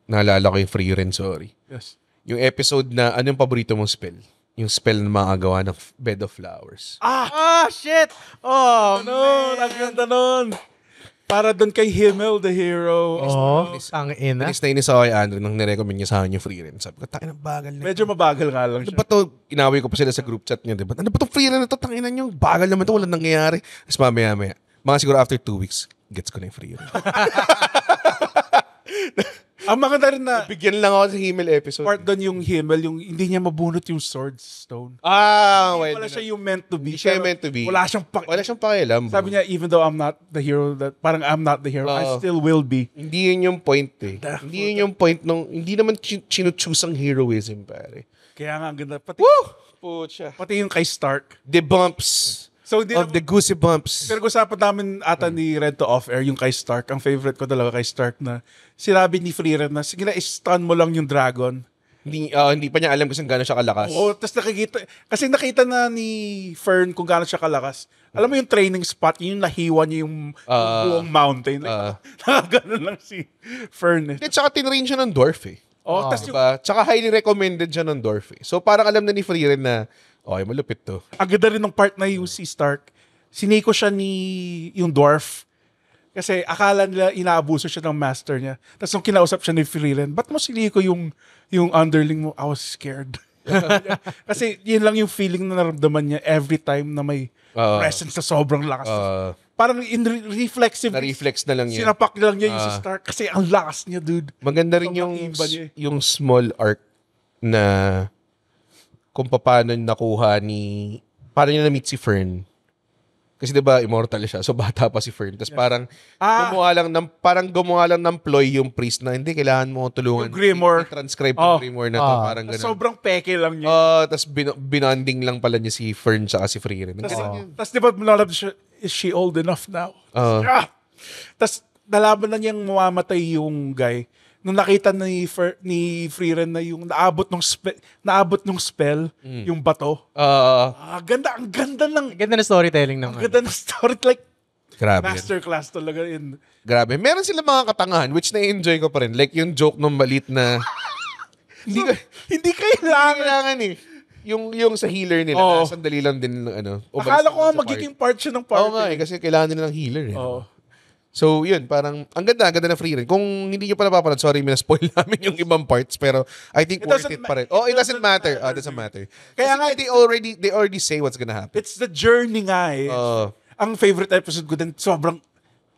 [SPEAKER 2] naalala ko yung Frieren, sorry.
[SPEAKER 3] Yes.
[SPEAKER 2] Yung episode na, ano yung paborito mong spell? Yung spell na makagawa ng Bed of Flowers.
[SPEAKER 4] Shit! Oh,
[SPEAKER 3] Nun, ang ganda nun. Para doon kay Himmel, the hero.
[SPEAKER 4] ang ina.
[SPEAKER 2] Inis na inis ako kay Andrew nang nirecommend niya sa akin yung free rent. Sabi ko, tayo ng bagal na.
[SPEAKER 3] Medyo mabagal nga lang
[SPEAKER 2] Ano
[SPEAKER 3] siya.
[SPEAKER 2] ba to? Inaway ko pa sila sa group chat niya, diba? Ano ba to free rent na to? Tanginan nyo. Bagal naman to. Walang nangyayari. Tapos mamaya-maya. Mga siguro after 2 weeks, gets ko na yung free rent.
[SPEAKER 3] Ang maganda rin na
[SPEAKER 2] Bigyan lang ako sa Himmel episode.
[SPEAKER 3] part doon yung Himmel, yung hindi niya mabunot yung sword stone.
[SPEAKER 2] Well.
[SPEAKER 3] Wala siya yung meant to be.
[SPEAKER 2] Siya yung
[SPEAKER 3] Pero
[SPEAKER 2] meant to be.
[SPEAKER 3] Wala siyang
[SPEAKER 2] Wala siyang pakialam.
[SPEAKER 3] Sabi niya, even though I'm not the hero, parang I'm not the hero, I still will be.
[SPEAKER 2] Hindi yun yung point eh. Hindi yun yung point nung, hindi naman chinuchoose ang heroism, pare.
[SPEAKER 3] Kaya nga, ang ganda.
[SPEAKER 2] Pucha.
[SPEAKER 3] Pati yung kay Stark.
[SPEAKER 2] The bumps
[SPEAKER 3] So, hindi
[SPEAKER 2] of the goosey bumps.
[SPEAKER 3] Pero usapan namin ata ni Red to off-air, yung kay Stark. Ang favorite ko talaga kay Stark na sinabi ni Freeren na, sige na, stun mo lang yung dragon.
[SPEAKER 2] Hindi pa niya alam kung gaano siya kalakas.
[SPEAKER 3] Oo, tapos nakita na ni Fern kung gaano siya kalakas. Alam mo yung training spot, yung nahiwa niya yung buong mountain. Nakaganon lang si Fern.
[SPEAKER 2] At saka tinrain siya ng dwarf eh.
[SPEAKER 3] Oh, tas yung,
[SPEAKER 2] Diba? Tsaka highly recommended siya ng dwarf eh. So parang alam na ni Freeren na, okay, malupit to.
[SPEAKER 3] ang ganda rin ng part na yung si Stark, siniko siya yung dwarf. Kasi akala nila inaabuso siya ng master niya. Tapos nung kinausap siya ni Freeren, ba't mo siniko yung underling mo? I was scared. Kasi yun lang yung feeling na naramdaman niya every time na may presence na sobrang lakas. Parang reflexive.
[SPEAKER 2] Na-reflex na lang yun.
[SPEAKER 3] Sinapak lang niya yung si Stark kasi ang lakas niya, dude.
[SPEAKER 2] Maganda rin
[SPEAKER 3] Sobrang iba niya eh.
[SPEAKER 2] yung small arc na kung paano paano niya na-meet si Fern. Kasi 'di ba immortal siya. So bata pa si Fern. Tapos parang gumawa lang ng ploy yung priest na hindi kailangan mo tulungan.
[SPEAKER 3] Yung Grimoire.
[SPEAKER 2] I-transcribe yung Grimoire na to, parang ganun.
[SPEAKER 3] Sobrang peke lang niya.
[SPEAKER 2] Tapos binonding lang pala niya si Fern tsaka si Freeren.
[SPEAKER 3] Tapos di ba nalabas siya, is she old enough now? Tapos nalaban na niyang mamamatay yung guy. Nung nakita ni Freeren na yung naabot ng spell, yung bato. Ang ganda
[SPEAKER 4] Ganda na storytelling naman.
[SPEAKER 3] Ang ganda ng story. Like,
[SPEAKER 2] Grabe.
[SPEAKER 3] masterclass talaga yun.
[SPEAKER 2] Grabe. Meron sila mga katangahan which na-enjoy ko pa rin. Like yung joke nung malit na
[SPEAKER 3] Hindi kailangan.
[SPEAKER 2] kailangan eh. Yung sa healer nila, sandali lang din
[SPEAKER 3] Akala ko nga magiging part siya ng party.
[SPEAKER 2] Oo nga eh, kasi kailangan nila ng healer eh.
[SPEAKER 3] Oo.
[SPEAKER 2] So, yun, parang, ang ganda na free rin. Kung hindi nyo pa napapanood, sorry, mina-spoil namin yung ibang parts, pero I think worth it pa rin. It doesn't matter. It doesn't matter. Kaya nga, they already say what's gonna happen.
[SPEAKER 3] It's the journey nga eh. Ang favorite episode ko din, sobrang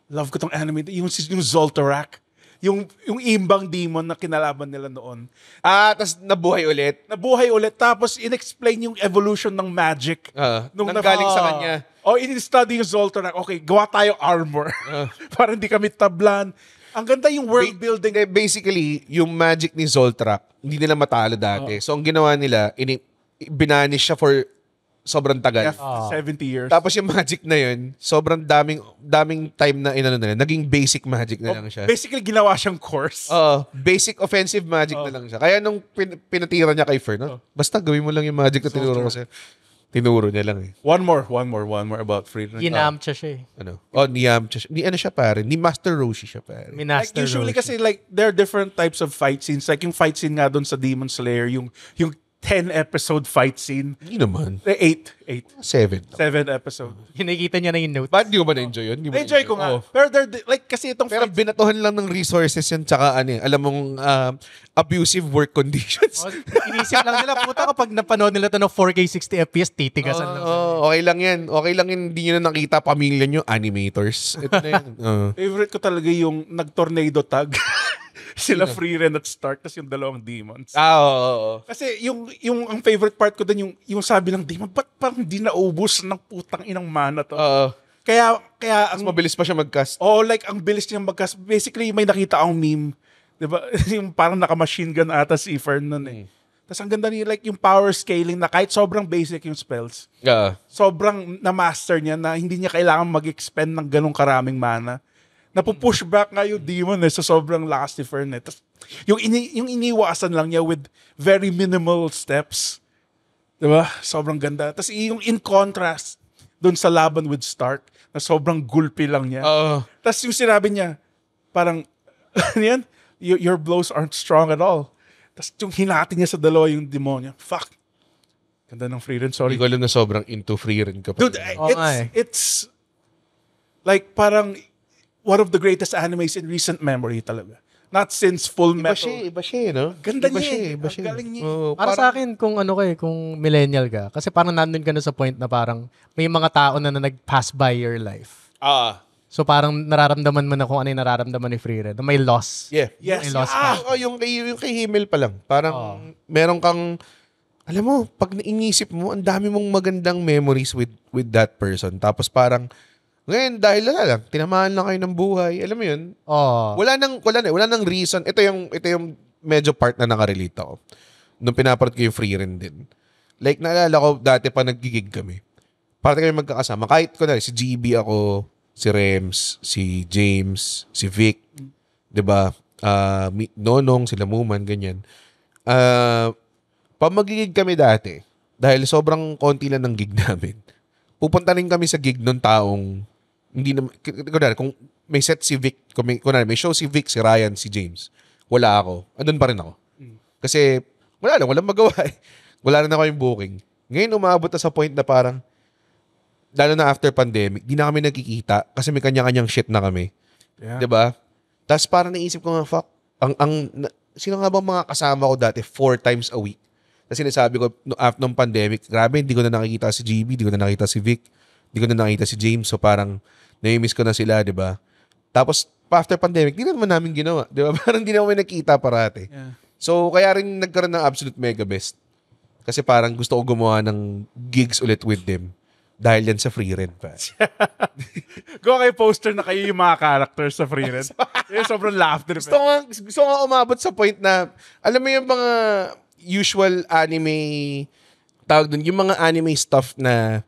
[SPEAKER 3] love ko tong anime, yung Zoltarak. Yung imbang demon na kinalaban nila noon.
[SPEAKER 2] Tapos nabuhay ulit.
[SPEAKER 3] Tapos in-explain yung evolution ng magic.
[SPEAKER 2] Nang galing sa kanya.
[SPEAKER 3] In-study yung Zoltarak. Okay, gawa tayo armor. Para hindi kami tablan. Ang ganda yung world building.
[SPEAKER 2] Basically, yung magic ni Zoltrak, hindi nila matalo dati. So, ang ginawa nila, binanish siya for sobrang tagal.
[SPEAKER 3] 70 years.
[SPEAKER 2] Tapos yung magic na yun, sobrang daming time na nila, naging basic magic na lang siya.
[SPEAKER 3] Basically, ginawa siyang course.
[SPEAKER 2] Basic offensive magic na lang siya. Kaya nung pinatira niya kay Fern, basta gawin mo lang yung magic na tinuro ko sa'yo. Tinuro niya lang eh.
[SPEAKER 3] One more about Freedom.
[SPEAKER 4] Ginamcha siya eh.
[SPEAKER 2] Niyamcha siya. Ano siya pare? Ni Master Roshi siya pare.
[SPEAKER 3] Like, usually kasi like there are different types of fight scenes. Like yung fight scene nga doon sa Demon Slayer, yung 10-episode fight scene.
[SPEAKER 2] Hindi naman.
[SPEAKER 3] 8.
[SPEAKER 2] 7
[SPEAKER 3] episode.
[SPEAKER 4] Nakikita niya na yung notes.
[SPEAKER 2] Ba't di mo ba na-enjoy yun?
[SPEAKER 3] Na-enjoy ko nga. Pero like kasi itong
[SPEAKER 2] Pero binatuhan lang ng resources yun tsaka alam mong abusive work conditions.
[SPEAKER 4] Inisip lang nila, puta kapag napanood nila ito ng 4K 60 FPS, titigasan lang.
[SPEAKER 2] Okay lang yan. Okay lang yun. Hindi nyo na nakita pamilya nyo, animators. Ito na yun.
[SPEAKER 3] Favorite ko talaga yung nag-tornado tag. Sila Freeren at Stark, tas yung dalawang demons.
[SPEAKER 2] Oo.
[SPEAKER 3] Kasi yung ang favorite part ko doon yung sabi ng demon, ba't parang di naubos ng putang inang mana to? Kaya
[SPEAKER 2] Mas mabilis pa siya mag-cast.
[SPEAKER 3] like ang bilis niya mag-cast. Basically, may nakita akong meme. Diba? Yung parang naka-machine gun ata si Fern nun eh. Tapos ang ganda niya, like yung power scaling na kahit sobrang basic yung spells, sobrang na-master niya na hindi niya kailangan mag-expend ng ganong karaming mana. Napupush back nga yung demon sa sobrang lakas ni Fern. Tapos yung iniwasan lang niya with very minimal steps. Diba? Sobrang ganda. Tapos yung in contrast dun sa laban with Stark na sobrang gulpi lang niya. Tapos yung sinabi niya, parang, yan, your blows aren't strong at all. Tapos yung hinati niya sa dalawa yung demonyo. Fuck. Ganda ng Frieren, sorry.
[SPEAKER 2] Hindi ko alam na sobrang into Frieren ka pa.
[SPEAKER 3] Dude, it's like parang one of the greatest animes in recent memory talaga. Not since Full Metal.
[SPEAKER 2] Iba siya, no?
[SPEAKER 3] Ganda niya.
[SPEAKER 2] Iba siya.
[SPEAKER 3] Galing niya.
[SPEAKER 4] Para sa akin, kung kung millennial ka, kasi parang nandun ka na sa point na parang may mga tao na nag-pass by your life. So parang nararamdaman mo na kung ano yung nararamdaman ni Frieren, na may loss.
[SPEAKER 2] Yeah.
[SPEAKER 3] Yes.
[SPEAKER 4] May loss ka.
[SPEAKER 2] Yung kay Himmel pa lang. Parang meron kang, alam mo, pag nainisip mo, ang dami mong magandang memories with that person. Tapos parang, ngayon, dahil lang, tinamaan lang kayo ng buhay. Alam mo yun? Wala nang reason. Ito yung medyo part na nakarelate ako. Nung pinaparot ko yung Frieren din. Like, naalala ko, dati pa naggigig kami. Parati kami magkakasama. Kahit ko na, si GB ako, si Rems, si James, si Vic, 'di ba? Nonong, sila Muman, ganyan. Pag magigig kami dati, dahil sobrang konti lang ng gig namin, pupunta rin kami sa gig ng taong hindi na, kung may set si Vic, may show si Vic, si Ryan, si James, wala ako. Andun pa rin ako. Kasi walang magawa eh. Wala rin ako yung booking. Ngayon umabot na sa point na parang lalo na after pandemic, di na kami nagkikita kasi may kanya-kanyang shit na kami. Yeah. 'Di ba? Tapos parang naisip ko nga, fuck, sino nga bang mga kasama ko dati 4 times a week? Kasi sinasabi ko, after ng pandemic, grabe, hindi ko na nakikita si GB, hindi ko na nakita si Vic, hindi ko na nakita si James. So parang, nai-miss ko na sila, di ba? Tapos, after pandemic, di na naman namin ginawa. Di ba? Parang di na kami nagkita parati. Yeah. So, kaya rin nagkaroon ng absolute mega best. Kasi parang gusto ko gumawa ng gigs ulit with them. Dahil yan sa Frieren pa.
[SPEAKER 3] Go kayo poster na kayo yung mga characters sa Frieren. Sobrang laughter.
[SPEAKER 2] Gusto nga umabot sa point na, alam mo yung mga usual anime, tawag dun, yung mga anime stuff na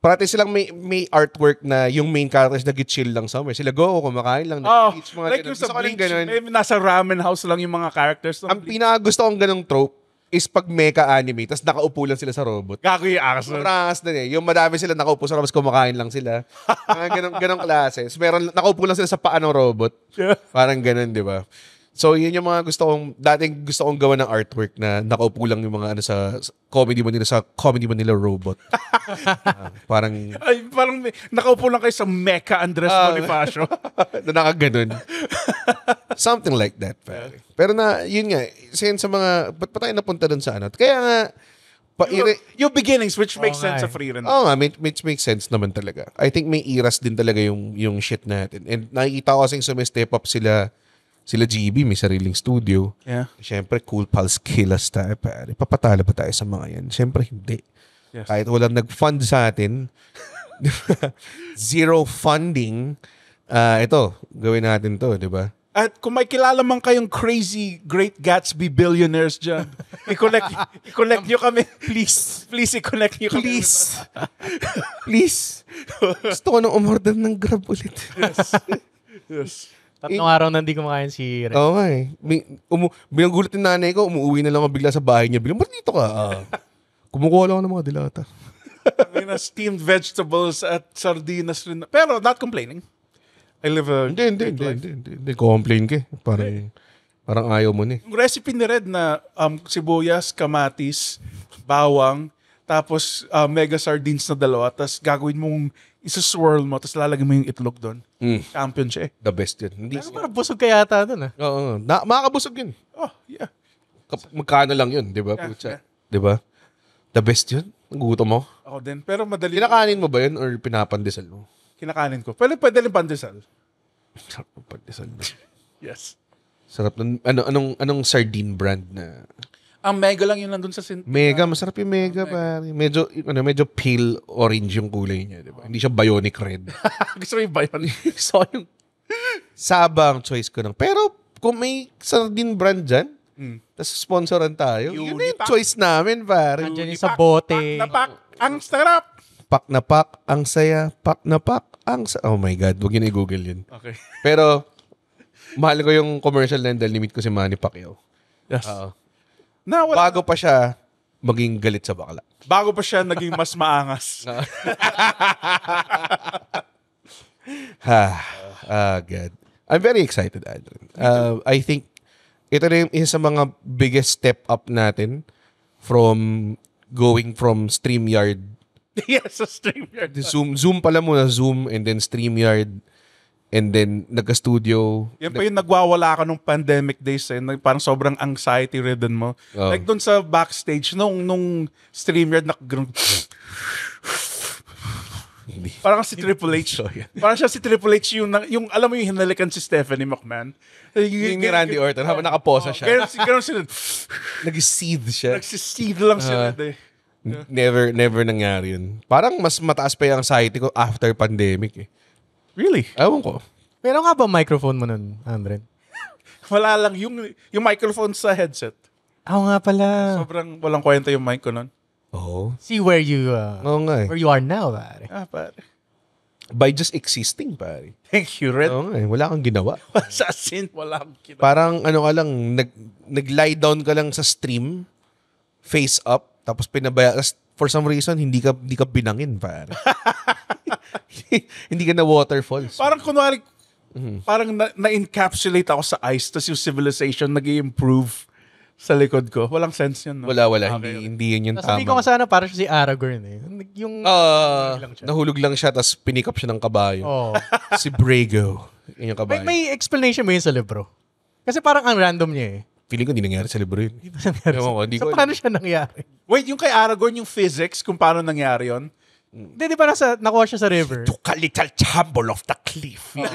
[SPEAKER 2] parati silang may artwork na yung main characters nag-chill lang somewhere. Sila kumakain lang.
[SPEAKER 3] Like yung sa Bleach, nasa ramen house lang yung mga characters.
[SPEAKER 2] Ang pinakagusto kong ganong trope is pag mecha anime, tapos nakaupo lang sila sa robot.
[SPEAKER 3] Gago yung akas.
[SPEAKER 2] Sobrang na eh. Yung madami sila nakaupo sa robot, kumakain lang sila. Ganong klase. So, nakaupo lang sila sa paa ng robot. Parang ganon, di ba? So, yun yung mga dating gusto kong gawa ng artwork na nakaupo lang yung mga sa Comedy Manila robot. Parang
[SPEAKER 3] nakaupo lang kayo sa Mecha Andres Bonifacio.
[SPEAKER 2] Na nakaganon. Something like that, pare. Pero yun nga, sa mga, ba't pa tayo napunta dun sa ano? Kaya nga,
[SPEAKER 3] yung beginnings, which makes sense sa Frieren.
[SPEAKER 2] Oo nga, which makes sense naman talaga. I think may eras din talaga yung shit natin. And nakikita ko kasing sumistep up sila GB, may sariling studio.
[SPEAKER 3] Yeah.
[SPEAKER 2] Siyempre, Cool Pals Killas tayo, pare. Papatala ba tayo sa mga yan? Siyempre, hindi.
[SPEAKER 3] Yes.
[SPEAKER 2] Kahit walang nag-fund sa atin, zero funding, ito, gawin natin to, di ba?
[SPEAKER 3] At kung may kilala man kayong crazy Great Gatsby billionaires dyan, i-connect nyo kami. Please, i-connect nyo kami.
[SPEAKER 2] Please. Gusto ko nang umorder ng Grab ulit.
[SPEAKER 3] Yes.
[SPEAKER 4] Tatlong araw na hindi kumakain si Ren.
[SPEAKER 2] Oo nga eh. Binagulat yung nanay ko, umuwi na lang ako bigla sa bahay niya. Biglang, ba't dito ka? Kumukuha lang ako ng mga dilata.
[SPEAKER 3] Steamed vegetables at sardinas rin. Pero not complaining. I live a
[SPEAKER 2] Hindi. Complain ka eh. Parang ayaw mo na eh.
[SPEAKER 3] Yung recipe ni Red na sibuyas, kamatis, bawang, tapos mega sardines na 2, tapos gagawin mong isa-swirl mo, tapos lalagyan mo yung itlog doon. Champion siya eh.
[SPEAKER 2] The best yun. Hindi.
[SPEAKER 4] Parang busog ka yata doon ah.
[SPEAKER 2] Oo. Makakabusog yun.
[SPEAKER 3] Oh, yeah.
[SPEAKER 2] Magkano lang yun, di ba?
[SPEAKER 3] Yeah.
[SPEAKER 2] Di ba? The best yun. Nagutom mo.
[SPEAKER 3] Ako din. Pero madali.
[SPEAKER 2] Kinakanin mo ba yun or pinapandesal mo?
[SPEAKER 3] Kinakanin ko. Pwede rin pandesal.
[SPEAKER 2] Sarap ng pandesal.
[SPEAKER 3] Yes.
[SPEAKER 2] Sarap ng, anong sardine brand na?
[SPEAKER 3] Ang Mega lang yun nandun sa
[SPEAKER 2] Mega, masarap yung Mega, pare. Medyo pale orange yung kulay niya, di ba? Hindi siya bionic red.
[SPEAKER 3] Gusto ko yung bionic.
[SPEAKER 2] So, yung Saba ang choice ko ng. Pero, kung may sardine brand dyan, tapos sponsoran tayo, yun na yung choice namin, pare.
[SPEAKER 4] Andiyan yung sa bote.
[SPEAKER 3] Pak na pak, ang sarap.
[SPEAKER 2] Pak na pak, ang saya. Pak na pak, ang saya. Oh my God, huwag yun i-google yun.
[SPEAKER 3] Okay.
[SPEAKER 2] Pero, mahal ko yung commercial na dahil limit ko si Manny Pacquiao.
[SPEAKER 3] Yes.
[SPEAKER 2] Bago pa siya maging galit sa bakla.
[SPEAKER 3] Bago pa siya naging mas maangas.
[SPEAKER 2] God. I'm very excited, Adrian. I think ito na yung isa sa mga biggest step up natin from going from StreamYard.
[SPEAKER 3] Yes, sa StreamYard.
[SPEAKER 2] Zoom pala muna, Zoom, and then StreamYard, and then nagka-studio.
[SPEAKER 3] Yan pa yung nagwawala ka nung pandemic days parang sobrang anxiety-ridden mo.
[SPEAKER 2] Oh.
[SPEAKER 3] Like doon sa backstage, nung StreamYard, parang si Triple H. Parang siya si Triple H, yung alam mo yung hinalikan si Stephanie McMahon.
[SPEAKER 2] Yung ni Randy Orton, habang nakaposa siya.
[SPEAKER 3] Ganun sila.
[SPEAKER 2] Nag-seethe siya.
[SPEAKER 3] Nagsiseethe lang sila.
[SPEAKER 2] Never nangyari yun. Parang mas mataas pa yung anxiety ko after pandemic eh.
[SPEAKER 3] Really?
[SPEAKER 2] Ewan ko.
[SPEAKER 4] Pero nga ba microphone mo nun, Andren?
[SPEAKER 3] Wala lang. Yung microphone sa headset.
[SPEAKER 4] Ako nga pala.
[SPEAKER 3] Sobrang walang kwenta yung mic ko nun.
[SPEAKER 2] Oo.
[SPEAKER 4] See where you
[SPEAKER 2] nga
[SPEAKER 4] where you are now, pare.
[SPEAKER 3] Pare.
[SPEAKER 2] By just existing, pare.
[SPEAKER 3] Thank you, Red.
[SPEAKER 2] Oo nga wala kang ginawa.
[SPEAKER 3] Sa sin, wala akong ginawa.
[SPEAKER 2] Parang ano ka lang, nag-lie down ka lang sa stream, face up, tapos for some reason, hindi ka binangin, pare. Hindi ka na waterfalls.
[SPEAKER 3] Parang kunwari, parang na-encapsulate ako sa ice, tapos yung civilization nag-i-improve sa likod ko. Walang sense yun. No?
[SPEAKER 2] Wala.
[SPEAKER 3] Okay.
[SPEAKER 2] Hindi yun yung
[SPEAKER 4] Sabi ko
[SPEAKER 2] tama.
[SPEAKER 4] nga sana parang si Aragorn eh. Yung
[SPEAKER 2] Nahulog lang siya, tapos pinik up siya ng kabayo.
[SPEAKER 4] oh.
[SPEAKER 2] Si Brago. Yun yung kabayo.
[SPEAKER 4] may explanation mo yun sa libro. Kasi parang ang random niya eh.
[SPEAKER 2] Feeling ko hindi nangyari sa libro yun.
[SPEAKER 4] Ewan
[SPEAKER 2] ko, hindi
[SPEAKER 4] so
[SPEAKER 2] ko-
[SPEAKER 4] paano siya nangyari?
[SPEAKER 3] Wait, yung kay Aragorn, yung physics, kung paano nangyari yun?
[SPEAKER 4] Hindi, di ba nakuha siya sa river?
[SPEAKER 2] Took a little tumble off the cliff. Yun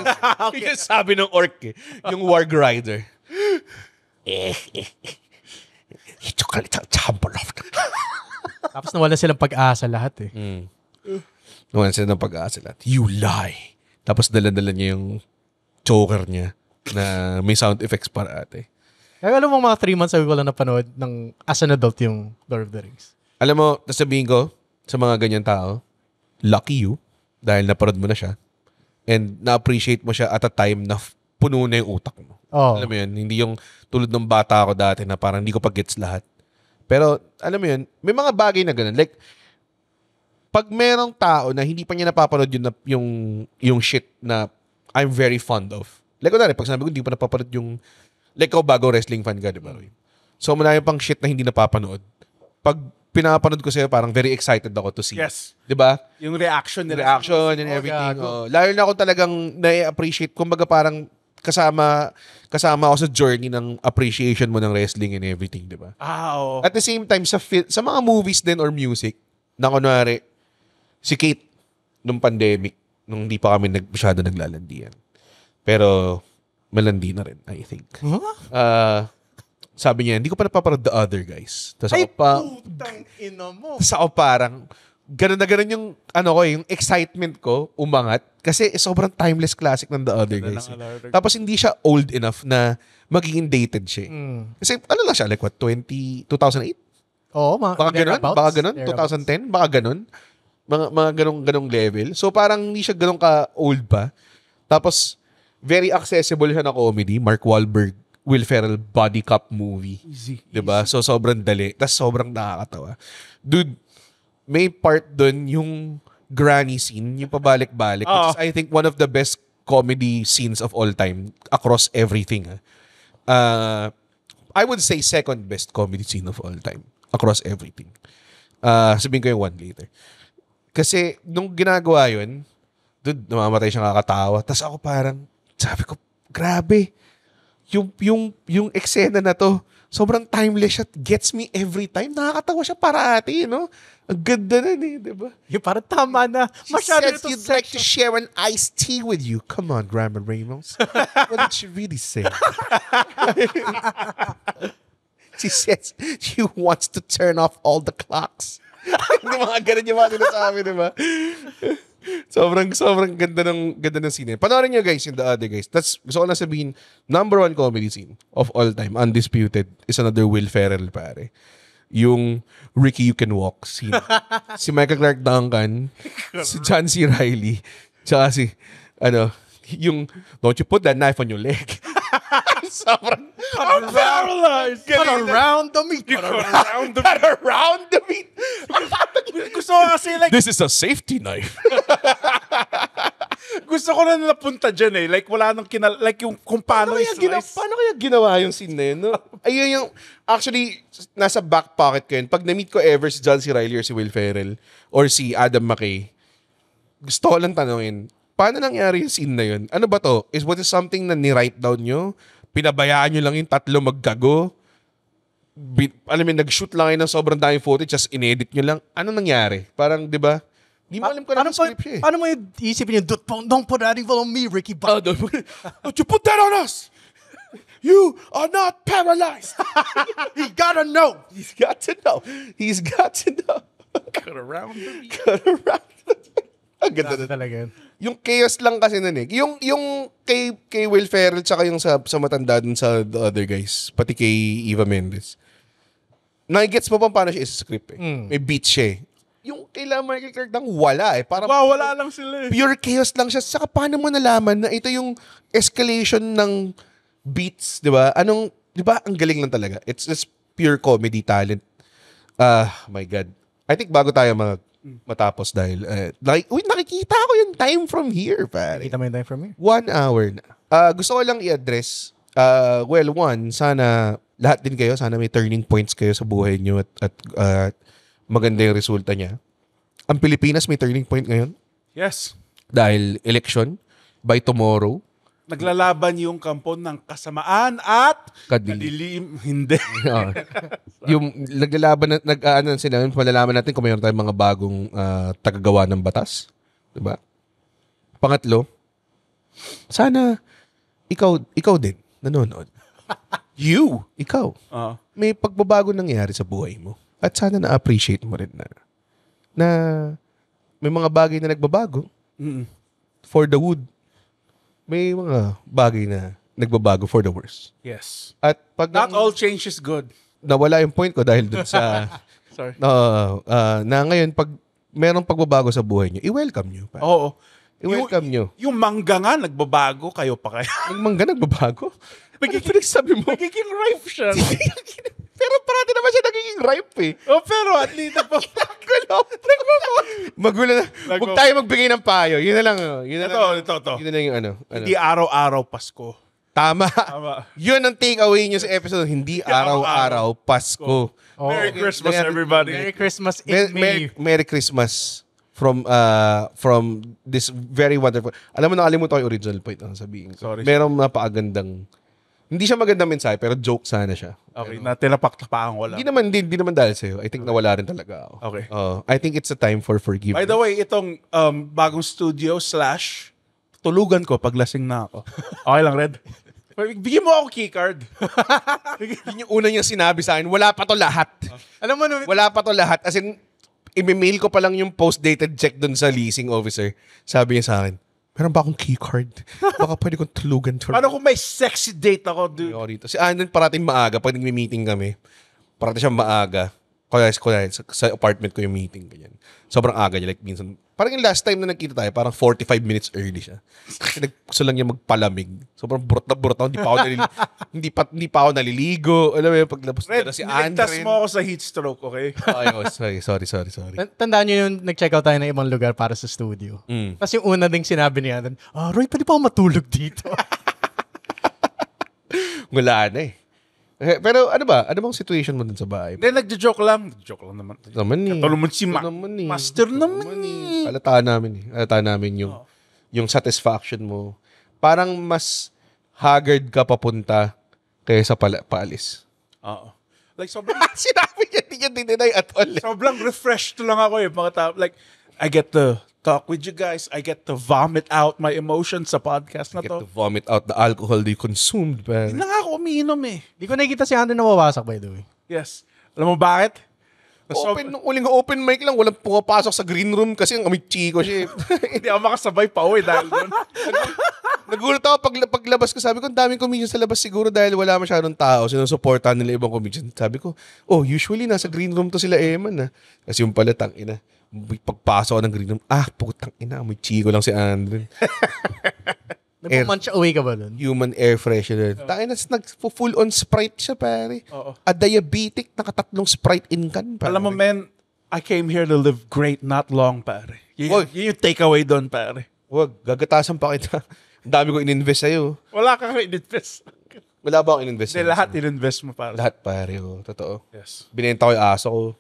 [SPEAKER 2] yung sabi ng orc eh. Yung warg rider. He took a little tumble off the cliff.
[SPEAKER 4] Tapos nawala silang pag-asa lahat eh.
[SPEAKER 2] Nawalan sila ng pag-asa lahat. You lie. Tapos dala-dala niya yung choker niya na may sound effects para ate.
[SPEAKER 4] Kaya alam mo mga 3 months sabi ko lang napanood ng as an adult yung Lord of the Rings.
[SPEAKER 2] Alam mo, sabihin ko sa mga ganyan tao, lucky you dahil naparod mo na siya and na-appreciate mo siya at a time na puno na yung utak mo.
[SPEAKER 4] Oh.
[SPEAKER 2] Alam mo yun, hindi yung tulad ng bata ako dati na parang hindi ko pa gets lahat. Pero, alam mo yun, may mga bagay na ganun. Like, pag merong tao na hindi pa niya napapanood yung shit na I'm very fond of. Like, kunwari, pag sinabi ko, hindi pa napapanood yung, like, ikaw bago wrestling fan ka, di ba? So, marami pang shit na hindi napapanood. Pag pinapanood ko sa'yo, parang very excited ako to see.
[SPEAKER 3] Yes.
[SPEAKER 2] Di ba?
[SPEAKER 3] Yung reaction
[SPEAKER 2] The
[SPEAKER 3] nila.
[SPEAKER 2] reaction and everything. Lalo na ako talagang na-appreciate. Kumbaga parang kasama ako sa journey ng appreciation mo ng wrestling and everything, di ba?
[SPEAKER 3] Oo.
[SPEAKER 2] At the same time, sa mga movies din or music, na kunwari, si Kate, nung pandemic, nung hindi pa kami masyado naglalandian. Pero, malandi na rin, I think. Sabi niya, hindi ko pa napaparod The Other, guys. Tapos ako pa,
[SPEAKER 4] putang ina mo.
[SPEAKER 2] tapos ako parang, ganun na ganun yung, yung excitement ko, umangat. Kasi sobrang timeless classic ng The Other, guys. Tapos hindi siya old enough na magiging dated siya. Kasi ano lang siya, like what, 2008?
[SPEAKER 4] Oo,
[SPEAKER 2] Baka ganun? Baka ganun? 2010? Baka ganun? Mga ganung level. So parang hindi siya ganun ka-old pa. Tapos, very accessible siya na comedy. Mark Wahlberg, Will Ferrell body cop movie.
[SPEAKER 3] Easy.
[SPEAKER 2] Diba? So sobrang dali. Tapos sobrang nakakatawa. Dude, may part dun yung granny scene, yung pabalik-balik. Which is, I think, one of the best comedy scenes of all time across everything. I would say second best comedy scene of all time across everything. Sabihin ko yung one later. Kasi nung ginagawa yun, dude, namamatay siyang kakatawa. Tapos ako parang, sabi ko, grabe. Yung eksena na to, sobrang timeless siya. Gets me every time. Nakakatawa siya parati, no? Ang ganda na di ba?
[SPEAKER 4] Yung parang tama na.
[SPEAKER 2] She
[SPEAKER 4] Masyado
[SPEAKER 2] says you'd like to share an iced tea with you. Come on, Grandma Ramos. What did she really say? She says she wants to turn off all the clocks. Hindi mga ganun yung mga sinasabi, di ba? Sobrang ganda ng scene. Panoorin nyo guys yung The Other, guys. That's, gusto ko na sabihin, number 1 comedy scene of all time, undisputed, is another Will Ferrell, pare. Yung Ricky You Can Walk scene. Si Michael Clark Duncan, si John C. Reilly, tsaka si, yung, don't you put that knife on your leg. Sobrang, I'm paralyzed.
[SPEAKER 4] Put around the meat.
[SPEAKER 2] Put around the meat.
[SPEAKER 3] Gusto ko kasi like,
[SPEAKER 2] This is a safety knife.
[SPEAKER 3] Gusto ko na napunta dyan eh. Like, wala nang like yung kung paano
[SPEAKER 2] Paano kaya ginawa yung scene na yun? No? Ayun yung, actually, nasa back pocket ko yun. Pag na-meet ko ever si John C. Reilly or si Will Ferrell or si Adam McKay, gusto ko lang tanongin, paano nangyari yung scene na yun? Ano ba to? Was it something na ni-write down nyo? Pinabayaan nyo lang yung tatlo maggago? Alam mo, nag-shoot lang kayo ng sobrang daming footage just in-edit nyo lang? Ano nangyari? Parang, di ba? Di mo alam ko na script siya eh.
[SPEAKER 4] Paano mo yung isipin yung, don't put that evil on me, Ricky Bobby.
[SPEAKER 2] Don't you put that on us! You are not paralyzed!
[SPEAKER 4] He gotta know!
[SPEAKER 2] He's got to know. He's got to know.
[SPEAKER 3] Cut around.
[SPEAKER 2] Ang ganda na
[SPEAKER 4] talaga yun.
[SPEAKER 2] Yung chaos lang kasi nun eh. Yung kay Will Ferrell tsaka yung sa matanda dun sa the other guys, pati kay Eva Mendes. Nagigets mo pa paano siya is-script eh. May beat siya eh. Yung kailangan Michael Clark nang wala eh. Parang
[SPEAKER 3] Wala lang sila eh.
[SPEAKER 2] pure chaos lang siya. Saka paano mo nalaman na ito yung escalation ng beats, di ba? Di ba? Ang galing lang talaga. It's just pure comedy talent. My God. I think bago tayo matapos dahil, nakikita ko yung time from here, pare.
[SPEAKER 4] Kita mo yung time from here?
[SPEAKER 2] 1 hour na. Gusto ko lang i-address, one, sana lahat din kayo, sana may turning points kayo sa buhay nyo at maganda yung resulta niya. Ang Pilipinas may turning point ngayon.
[SPEAKER 3] Yes.
[SPEAKER 2] Dahil election by tomorrow.
[SPEAKER 3] Naglalaban yung kampo ng kasamaan at
[SPEAKER 2] Kadilim.
[SPEAKER 3] Hindi.
[SPEAKER 2] Yung naglalaban, sila, malalaman natin kung mayroon tayong mga bagong tagagawa ng batas. Diba? Pangatlo, sana ikaw din, nanonood. Ikaw. May pagbabago nangyari sa buhay mo. At sana na-appreciate mo rin na may mga bagay na nagbabago. For the good. May mga bagay na nagbabago for the worse.
[SPEAKER 3] Yes.
[SPEAKER 2] At pag
[SPEAKER 3] Not all change is good.
[SPEAKER 2] nawala yung point ko dahil dun sa
[SPEAKER 3] Sorry.
[SPEAKER 2] na ngayon pag merong pagbabago sa buhay niyo, i-welcome niyo.
[SPEAKER 3] Oo.
[SPEAKER 2] I-welcome niyo.
[SPEAKER 3] Yung mangga nga, nagbabago, kayo pa kaya.
[SPEAKER 2] Yung mangga nagbabago? Ano pinagsabi mo?
[SPEAKER 3] Nagiging ripe siya.
[SPEAKER 2] Pero parati naman siya nagiging ripe eh.
[SPEAKER 3] Oh, pero at least
[SPEAKER 2] Magulo na. Huwag tayo magbigay ng payo. Yun na lang. Yun na lang.
[SPEAKER 3] Ito.
[SPEAKER 2] Yun na lang yung ano.
[SPEAKER 3] Hindi araw-araw Pasko.
[SPEAKER 2] Tama. Yun ang take away niyo sa episode. Hindi araw-araw Pasko.
[SPEAKER 3] Merry Christmas, everybody.
[SPEAKER 4] Merry Christmas in May.
[SPEAKER 2] Merry Christmas from this very wonderful. Alam mo, nakalimutan ko yung original point ang sabihin ko.
[SPEAKER 3] Sorry.
[SPEAKER 2] Merong napakagandang, hindi siya magandang mensahe, pero joke sana siya.
[SPEAKER 3] Okay, na tinapak-tapakan ko lang.
[SPEAKER 2] Hindi naman dahil sa'yo. I think nawala rin talaga ako.
[SPEAKER 3] Okay.
[SPEAKER 2] I think it's a time for forgiveness.
[SPEAKER 3] By the way, itong bagong studio / tulugan ko pag lasing na ako. Okay lang, Red? Bigyan mo ako keycard.
[SPEAKER 2] Yun yung una niyang sinabi sa akin, wala pa to lahat.
[SPEAKER 4] Alam mo,
[SPEAKER 2] Wala pa to lahat. As in, i-mail ko pa lang yung post-dated check dun sa leasing officer. Sabi niya sa akin, meron ba akong keycard? Baka pwede kong tulugan to.
[SPEAKER 3] Paano kung may sexy date ako, dude?
[SPEAKER 2] Rito. Si Andon parating maaga. Pag nag-meeting kami, parating siya maaga. Kaya sa apartment ko yung meeting. Ganyan. Sobrang aga niya. Like, minsan, parang yung last time na nagkita tayo, parang 45 minutes early siya. Kasi gusto lang niya magpalamig. Sobrang burot na burot ako. Hindi pa ako naliligo. Alam mo yung paglabas
[SPEAKER 3] Red,
[SPEAKER 2] na si Andon.
[SPEAKER 3] niligtas mo ako sa heat stroke, okay?
[SPEAKER 2] Sorry.
[SPEAKER 4] tandaan nyo yung nag-check out tayo ng ibang lugar para sa studio. Tapos yung una ding sinabi niya, Roy, pwede pa ako matulog dito?
[SPEAKER 2] Wala na eh. Pero ano ba? Ano bang situation mo dun sa bahay?
[SPEAKER 3] Hindi, nagjo-joke lang. Nagjo-joke lang naman. Katulong mo si Master naman eh.
[SPEAKER 2] Halata namin yung satisfaction mo. Parang mas haggard ka papunta kaysa paalis.
[SPEAKER 3] Oo. Like, sobrang...
[SPEAKER 2] Sinabi niya, hindi niya dinay at all.
[SPEAKER 3] Sobrang refreshed lang ako eh. Like, I get to talk with you guys. I get to vomit out my emotions sa podcast na
[SPEAKER 2] Get to
[SPEAKER 3] to.
[SPEAKER 2] vomit out the alcohol they consumed.
[SPEAKER 3] Hindi na nga ako umiinom eh.
[SPEAKER 4] Di ko nakikita si Andrew nawawasak, by the way.
[SPEAKER 3] Yes. Alam mo bakit?
[SPEAKER 2] Nung uling open mic lang, walang pumapasok sa green room kasi ang amoy chiko siya.
[SPEAKER 3] Hindi ako makasabay pa uwi dahil doon.
[SPEAKER 2] Nagulat ako paglabas ko. Sabi ko, ang daming comedians sa labas siguro dahil wala masyadong tao. Sinusuportahan nila ibang comedians. Sabi ko, usually nasa green room to sila Eman. Kasi yung pala, tangina. Pagpasok ng green room, putang ina, amoy chiko lang si Andrew.
[SPEAKER 4] Nagpumunch away ka ba dun?
[SPEAKER 2] Human air freshener. Tangina, nag-full on Sprite siya, pare. A diabetic, nakatatlong Sprite in can, pare.
[SPEAKER 3] Alam mo, man, I came here to live great, not long, pare. Yun yung takeaway doon, pare.
[SPEAKER 2] Wag, gagatasan pa kita. Ang dami ko in-invest sa'yo.
[SPEAKER 3] Wala kang in-invest.
[SPEAKER 2] Wala ba akong in-invest?
[SPEAKER 3] Hindi, lahat in-invest mo para.
[SPEAKER 2] Lahat pare, totoo.
[SPEAKER 3] Yes.
[SPEAKER 2] Binenta ko yung aso ko.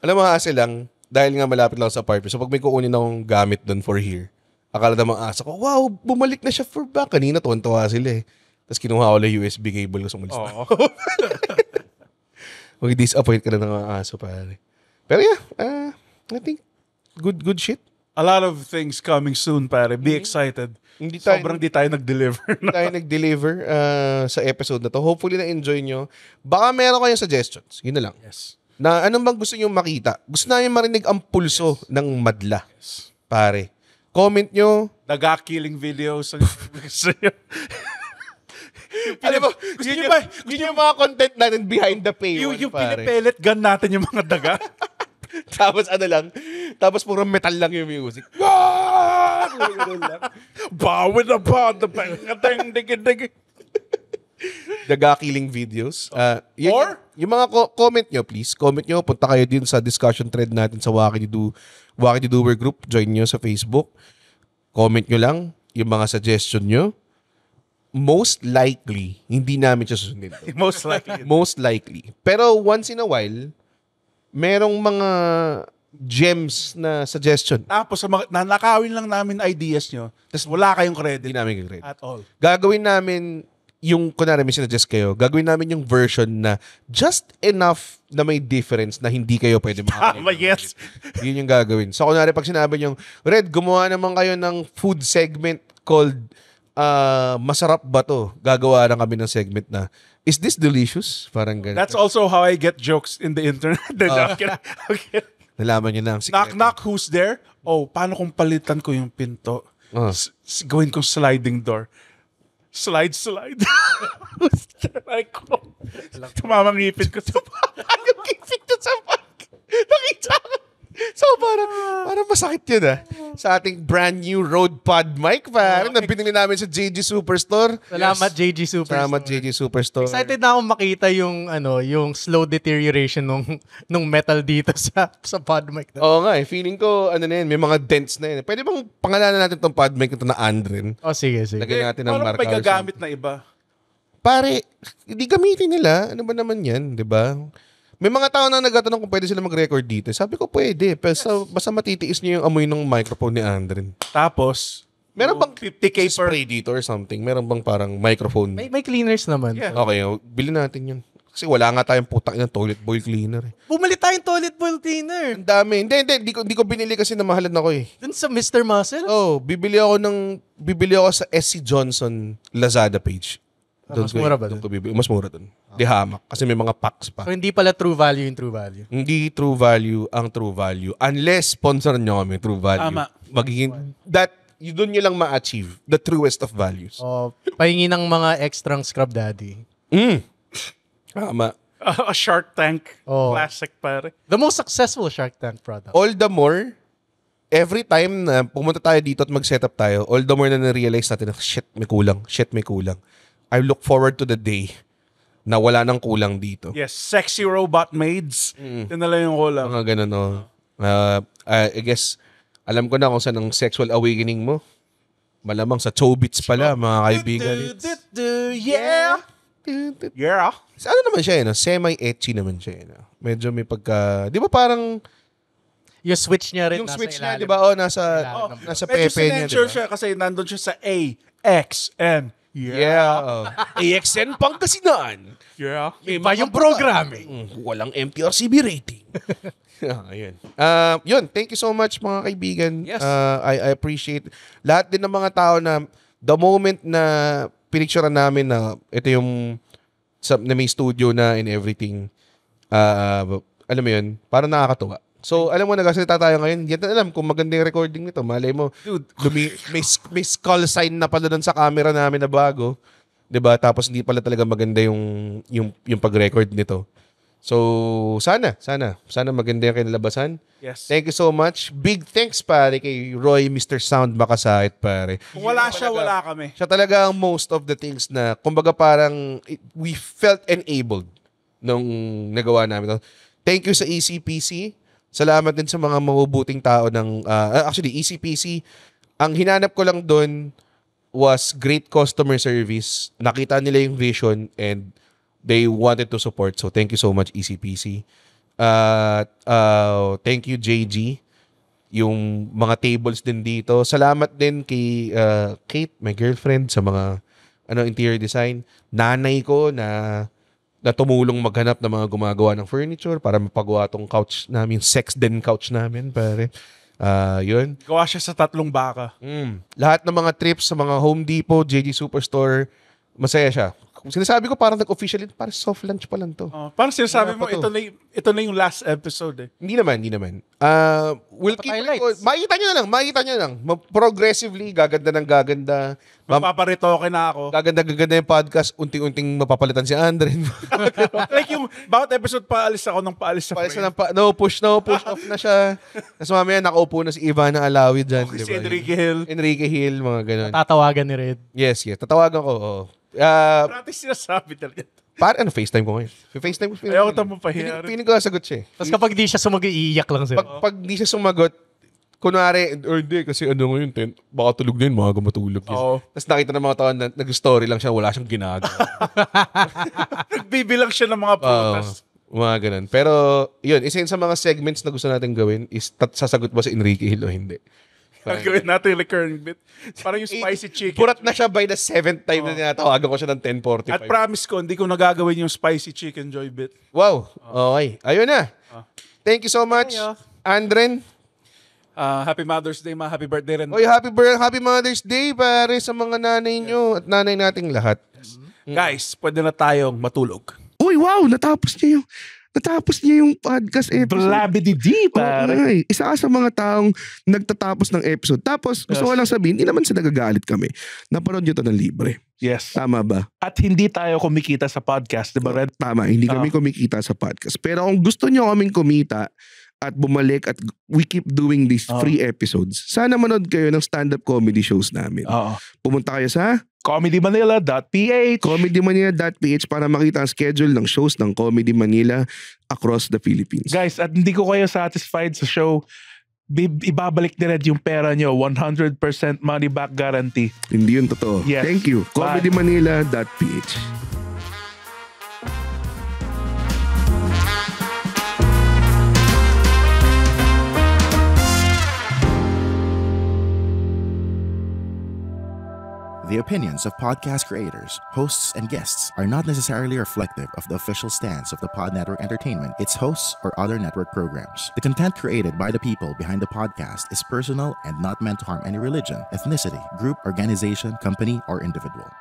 [SPEAKER 2] Alam mo kasi lang, dahil nga malapit lang sa apartment, so pag may kukunin akong gamit doon for here, akala naman aso ko, wow, bumalik na siya for back. Kanina, tuwan-tuwa sila eh. Tapos kinuha ko lang USB cable ko, sumalis na. Mag-disappoint ka na ng mga aso, pare. Pero yeah, I think good shit.
[SPEAKER 3] A lot of things coming soon, pare. Be excited. Sobrang di tayo nag-deliver.
[SPEAKER 2] Hindi tayo nag-deliver sa episode na to. Hopefully na-enjoy nyo. Baka meron kayong suggestions. Yun na lang.
[SPEAKER 3] Yes.
[SPEAKER 2] Na anong bang gusto nyo makita? Gusto namin marinig ang pulso ng madla.
[SPEAKER 3] Yes.
[SPEAKER 2] Pare. Comment nyo.
[SPEAKER 3] Daga-killing videos. Gusto nyo.
[SPEAKER 2] Alam mo, gusto nyo mga content natin behind the paywall,
[SPEAKER 3] Yung
[SPEAKER 2] pare.
[SPEAKER 3] pinipelet gun natin yung mga daga.
[SPEAKER 2] Tapos tapos puro metal lang yung music.
[SPEAKER 3] Bawin na pa. Ding.
[SPEAKER 2] Daga-killing videos.
[SPEAKER 3] Or?
[SPEAKER 2] Yung mga comment nyo, please. Comment nyo. Punta kayo din sa discussion thread natin sa Wacky the Doer Group. Join nyo sa Facebook. Comment nyo lang yung mga suggestion nyo. Most likely, hindi namin siya susundin.
[SPEAKER 3] Most likely.
[SPEAKER 2] Most likely. Pero once in a while, merong mga gems na suggestion.
[SPEAKER 3] Tapos, nanakawin lang namin ideas nyo. Tapos wala kayong credit.
[SPEAKER 2] Hindi namin gagawin.
[SPEAKER 3] At all.
[SPEAKER 2] Gagawin namin yung, kunwari may sinuggest kayo, gagawin namin yung version na just enough na may difference na hindi kayo pwede makakalimutan.
[SPEAKER 3] Yes.
[SPEAKER 2] Yun yung gagawin. So, kunwari pag sinabi nyo, Red, gumawa naman kayo ng food segment called masarap ba to? Gagawa lang kami ng segment na, is this delicious? Parang ganun.
[SPEAKER 3] That's also how I get jokes in the internet. Okay.
[SPEAKER 2] Nalaman nyo lang.
[SPEAKER 3] Knock, knock, who's there? Oh, paano kung palitan ko yung pinto? Gawin kong sliding door. Slide. Like ko. Tumamang ngipin ko sa
[SPEAKER 2] Yung ngipin ko sa pag. Nakita ko. So, parang masakit yun sa ating brand new Rode Pod mic, parang na binili namin sa JG Superstore.
[SPEAKER 4] Salamat, JG Superstore.
[SPEAKER 2] Salamat, JG Superstore.
[SPEAKER 4] Excited na akong makita yung slow deterioration nung metal dito sa pod mic.
[SPEAKER 2] Oo nga feeling ko, may mga dents na yun. Pwede bang pangalanan natin tong pod mic ito na Andren?
[SPEAKER 4] Oh, sige.
[SPEAKER 2] Lagyan natin ng
[SPEAKER 3] Parang
[SPEAKER 2] marka.
[SPEAKER 3] may gagamit na iba.
[SPEAKER 2] Pare, hindi gamitin nila. Ano ba naman yan, di ba? May mga tao na nagtatanong kung pwede sila mag-record dito. Sabi ko, pwede. Pero basta matitiis niyo yung amoy ng microphone ni Andren.
[SPEAKER 3] Tapos,
[SPEAKER 2] Meron bang
[SPEAKER 3] 50K per...
[SPEAKER 2] spray dito or something? Meron bang parang microphone?
[SPEAKER 4] May cleaners naman.
[SPEAKER 3] Yeah.
[SPEAKER 2] Okay, bilhin natin yun. Kasi wala nga tayong putang ng toilet bowl cleaner.
[SPEAKER 4] Bumili tayong toilet bowl cleaner.
[SPEAKER 2] Ang dami. Hindi ko binili kasi namahalan ako eh.
[SPEAKER 4] Dun sa Mr. Muscle?
[SPEAKER 2] Oh, bibili ako sa SC Johnson Lazada page.
[SPEAKER 4] Mas mura ba
[SPEAKER 2] doon ko bibili. Mas mura doon. Di hamak. Kasi may mga packs pa.
[SPEAKER 4] So, hindi pala true value yung true value.
[SPEAKER 2] Hindi true value ang true value. Unless sponsor nyo kami, true value.
[SPEAKER 3] Tama.
[SPEAKER 2] Magiging, doon nyo lang ma-achieve the truest of values.
[SPEAKER 4] O, pahingi ng mga extrang scrub daddy.
[SPEAKER 2] Tama.
[SPEAKER 3] A Shark Tank.
[SPEAKER 4] Oh.
[SPEAKER 3] Classic, pare.
[SPEAKER 4] The most successful Shark Tank product.
[SPEAKER 2] All the more, every time na pumunta tayo dito at mag-setup tayo, all the more na na-realize natin na shit, may kulang. I look forward to the day na wala nang kulang dito.
[SPEAKER 3] Yes, sexy robot maids. Yun na lang yung kulang.
[SPEAKER 2] Mga ganun, no? I guess, alam ko na kung saan ang sexual awakening mo. Malamang sa Chobits pala, mga kaibigan.
[SPEAKER 3] Yeah. Yeah.
[SPEAKER 2] Ano naman siya, no? Semi-etchy naman siya, no? Medyo may pagka... Di ba parang...
[SPEAKER 4] Yung switch niya rin
[SPEAKER 2] Yung
[SPEAKER 4] nasa
[SPEAKER 2] switch niya,
[SPEAKER 4] ilalim.
[SPEAKER 2] di ba? Nasa
[SPEAKER 3] Medyo
[SPEAKER 2] pepe niya, di
[SPEAKER 3] sinensure
[SPEAKER 2] ba?
[SPEAKER 3] siya kasi nandun siya sa A, X, N.
[SPEAKER 2] Yeah. AXN Pangasinan.
[SPEAKER 3] Yeah.
[SPEAKER 4] Iba yung programming.
[SPEAKER 2] Walang MTRCB rating. Ayun. Yun, thank you so much mga kaibigan.
[SPEAKER 3] Yes.
[SPEAKER 2] I appreciate lahat din ng mga tao na the moment na pinicturean namin na ito yung na may studio na and everything. Alam mo yun, parang nakakatuwa. So, alam mo, nagsasalita tayo ngayon. Hindi natin alam kung maganda yung recording nito. Malay mo,
[SPEAKER 3] Dude.
[SPEAKER 2] may skull sign na pala doon sa camera namin na bago. 'Di ba? Tapos hindi pala talaga maganda yung pag-record nito. So, sana maganda yung kinalabasan.
[SPEAKER 3] Yes.
[SPEAKER 2] Thank you so much. Big thanks pare kay Roy, Mr. Sound Makasahit pare.
[SPEAKER 3] Kung wala siya, wala kami.
[SPEAKER 2] Siya talaga ang most of the things na, kumbaga parang we felt enabled nung nagawa namin. Thank you sa ECPC. Salamat din sa mga mabubuting tao ng actually ECPC. Ang hinanap ko lang doon was great customer service. Nakita nila yung vision and they wanted to support. So thank you so much ECPC. Thank you JG. Yung mga tables din dito. Salamat din kay Kate, my girlfriend, sa mga interior design. Nanay ko na tumulong maghanap ng mga gumagawa ng furniture para mapagawa tong couch namin, sex den couch namin, pare. Yun.
[SPEAKER 3] Gawa siya sa 3 baka.
[SPEAKER 2] Lahat ng mga trips sa mga Home Depot, JG Superstore, masaya siya. Sinasabi ko parang nag-officially, parang soft launch pa lang to.
[SPEAKER 3] Parang sinasabi mo, ito na yung last episode eh.
[SPEAKER 2] Hindi naman. We'll keep it. Makikita nyo na lang. Progressively, gaganda ng gaganda.
[SPEAKER 3] Mapaparitoke na ako.
[SPEAKER 2] Gaganda yung podcast. Unting-unting mapapalitan si Andre.
[SPEAKER 3] Like yung bawat episode paalis ako nang paalis sa frame.
[SPEAKER 2] No push off na siya. Tapos mamaya nakaupo na si Ivana Alawi dyan.
[SPEAKER 3] Si Enrique Hill.
[SPEAKER 2] Mga ganun.
[SPEAKER 4] Tatawagan ni Red.
[SPEAKER 2] Yes. Tatawagan ko.
[SPEAKER 3] Practice sinasabi talaga.
[SPEAKER 2] Parang FaceTime ko ngayon. FaceTime ko.
[SPEAKER 3] Ayaw ko tamo pahiyarin.
[SPEAKER 2] Piling ko sagot siya eh.
[SPEAKER 4] Tapos kapag di siya sumagot, iiyak lang siya.
[SPEAKER 2] Pag di siya sumagot, kunwari, or hindi, kasi ngayon, baka tulog na yun, mga matulog. Tapos nakita ng mga tao na nag-story lang siya, wala siyang ginagawa.
[SPEAKER 3] Nagbibilang siya ng mga prutas.
[SPEAKER 2] Mga ganun. Pero, yun, isa yun sa mga segments na gusto natin gawin is sasagot ba si Enrique Hill o hindi.
[SPEAKER 3] Gawin natin yung recurring bit. Parang yung spicy chicken.
[SPEAKER 2] Burat na siya by the 7th time na tinatawagan ko siya ng 10:45.
[SPEAKER 3] At promise ko, hindi ko nagagawin yung spicy chicken joy bit.
[SPEAKER 2] Wow. Okay. Ayun na. Thank you so much, Andren.
[SPEAKER 3] Happy Mother's Day, happy birthday rin.
[SPEAKER 2] Oy, happy Mother's Day pare sa mga nanay nyo at nanay nating lahat.
[SPEAKER 3] Guys, pwede na tayong matulog.
[SPEAKER 1] Uy, wow! Natapos niya yung podcast episode.
[SPEAKER 3] Blabidi-di, pare.
[SPEAKER 1] Isa ka sa mga taong nagtatapos ng episode. Tapos, gusto ko lang sabihin, hindi naman sa nagagalit kami. Napanood nyo ito ng libre.
[SPEAKER 3] Yes.
[SPEAKER 1] Tama ba?
[SPEAKER 3] At hindi tayo kumikita sa podcast, di ba, Red?
[SPEAKER 1] Tama, hindi kami kumikita sa podcast. Pero kung gusto nyo kaming kumita at bumalik at we keep doing these free episodes, sana manood kayo ng stand-up comedy shows namin. Pumunta kayo sa
[SPEAKER 3] comedymanila.ph
[SPEAKER 1] para makita ang schedule ng shows ng Comedy Manila across the Philippines.
[SPEAKER 3] Guys, at hindi ko kayo satisfied sa show, ibabalik ni Red yung pera nyo. 100% money back guarantee.
[SPEAKER 1] Hindi yun totoo.
[SPEAKER 3] Yes.
[SPEAKER 1] Thank you. comedymanila.ph. The opinions of podcast creators, hosts, and guests are not necessarily reflective of the official stance of the Pod Network Entertainment, its hosts, or other network programs. The content created by the people behind the podcast is personal and not meant to harm any religion, ethnicity, group, organization, company, or individual.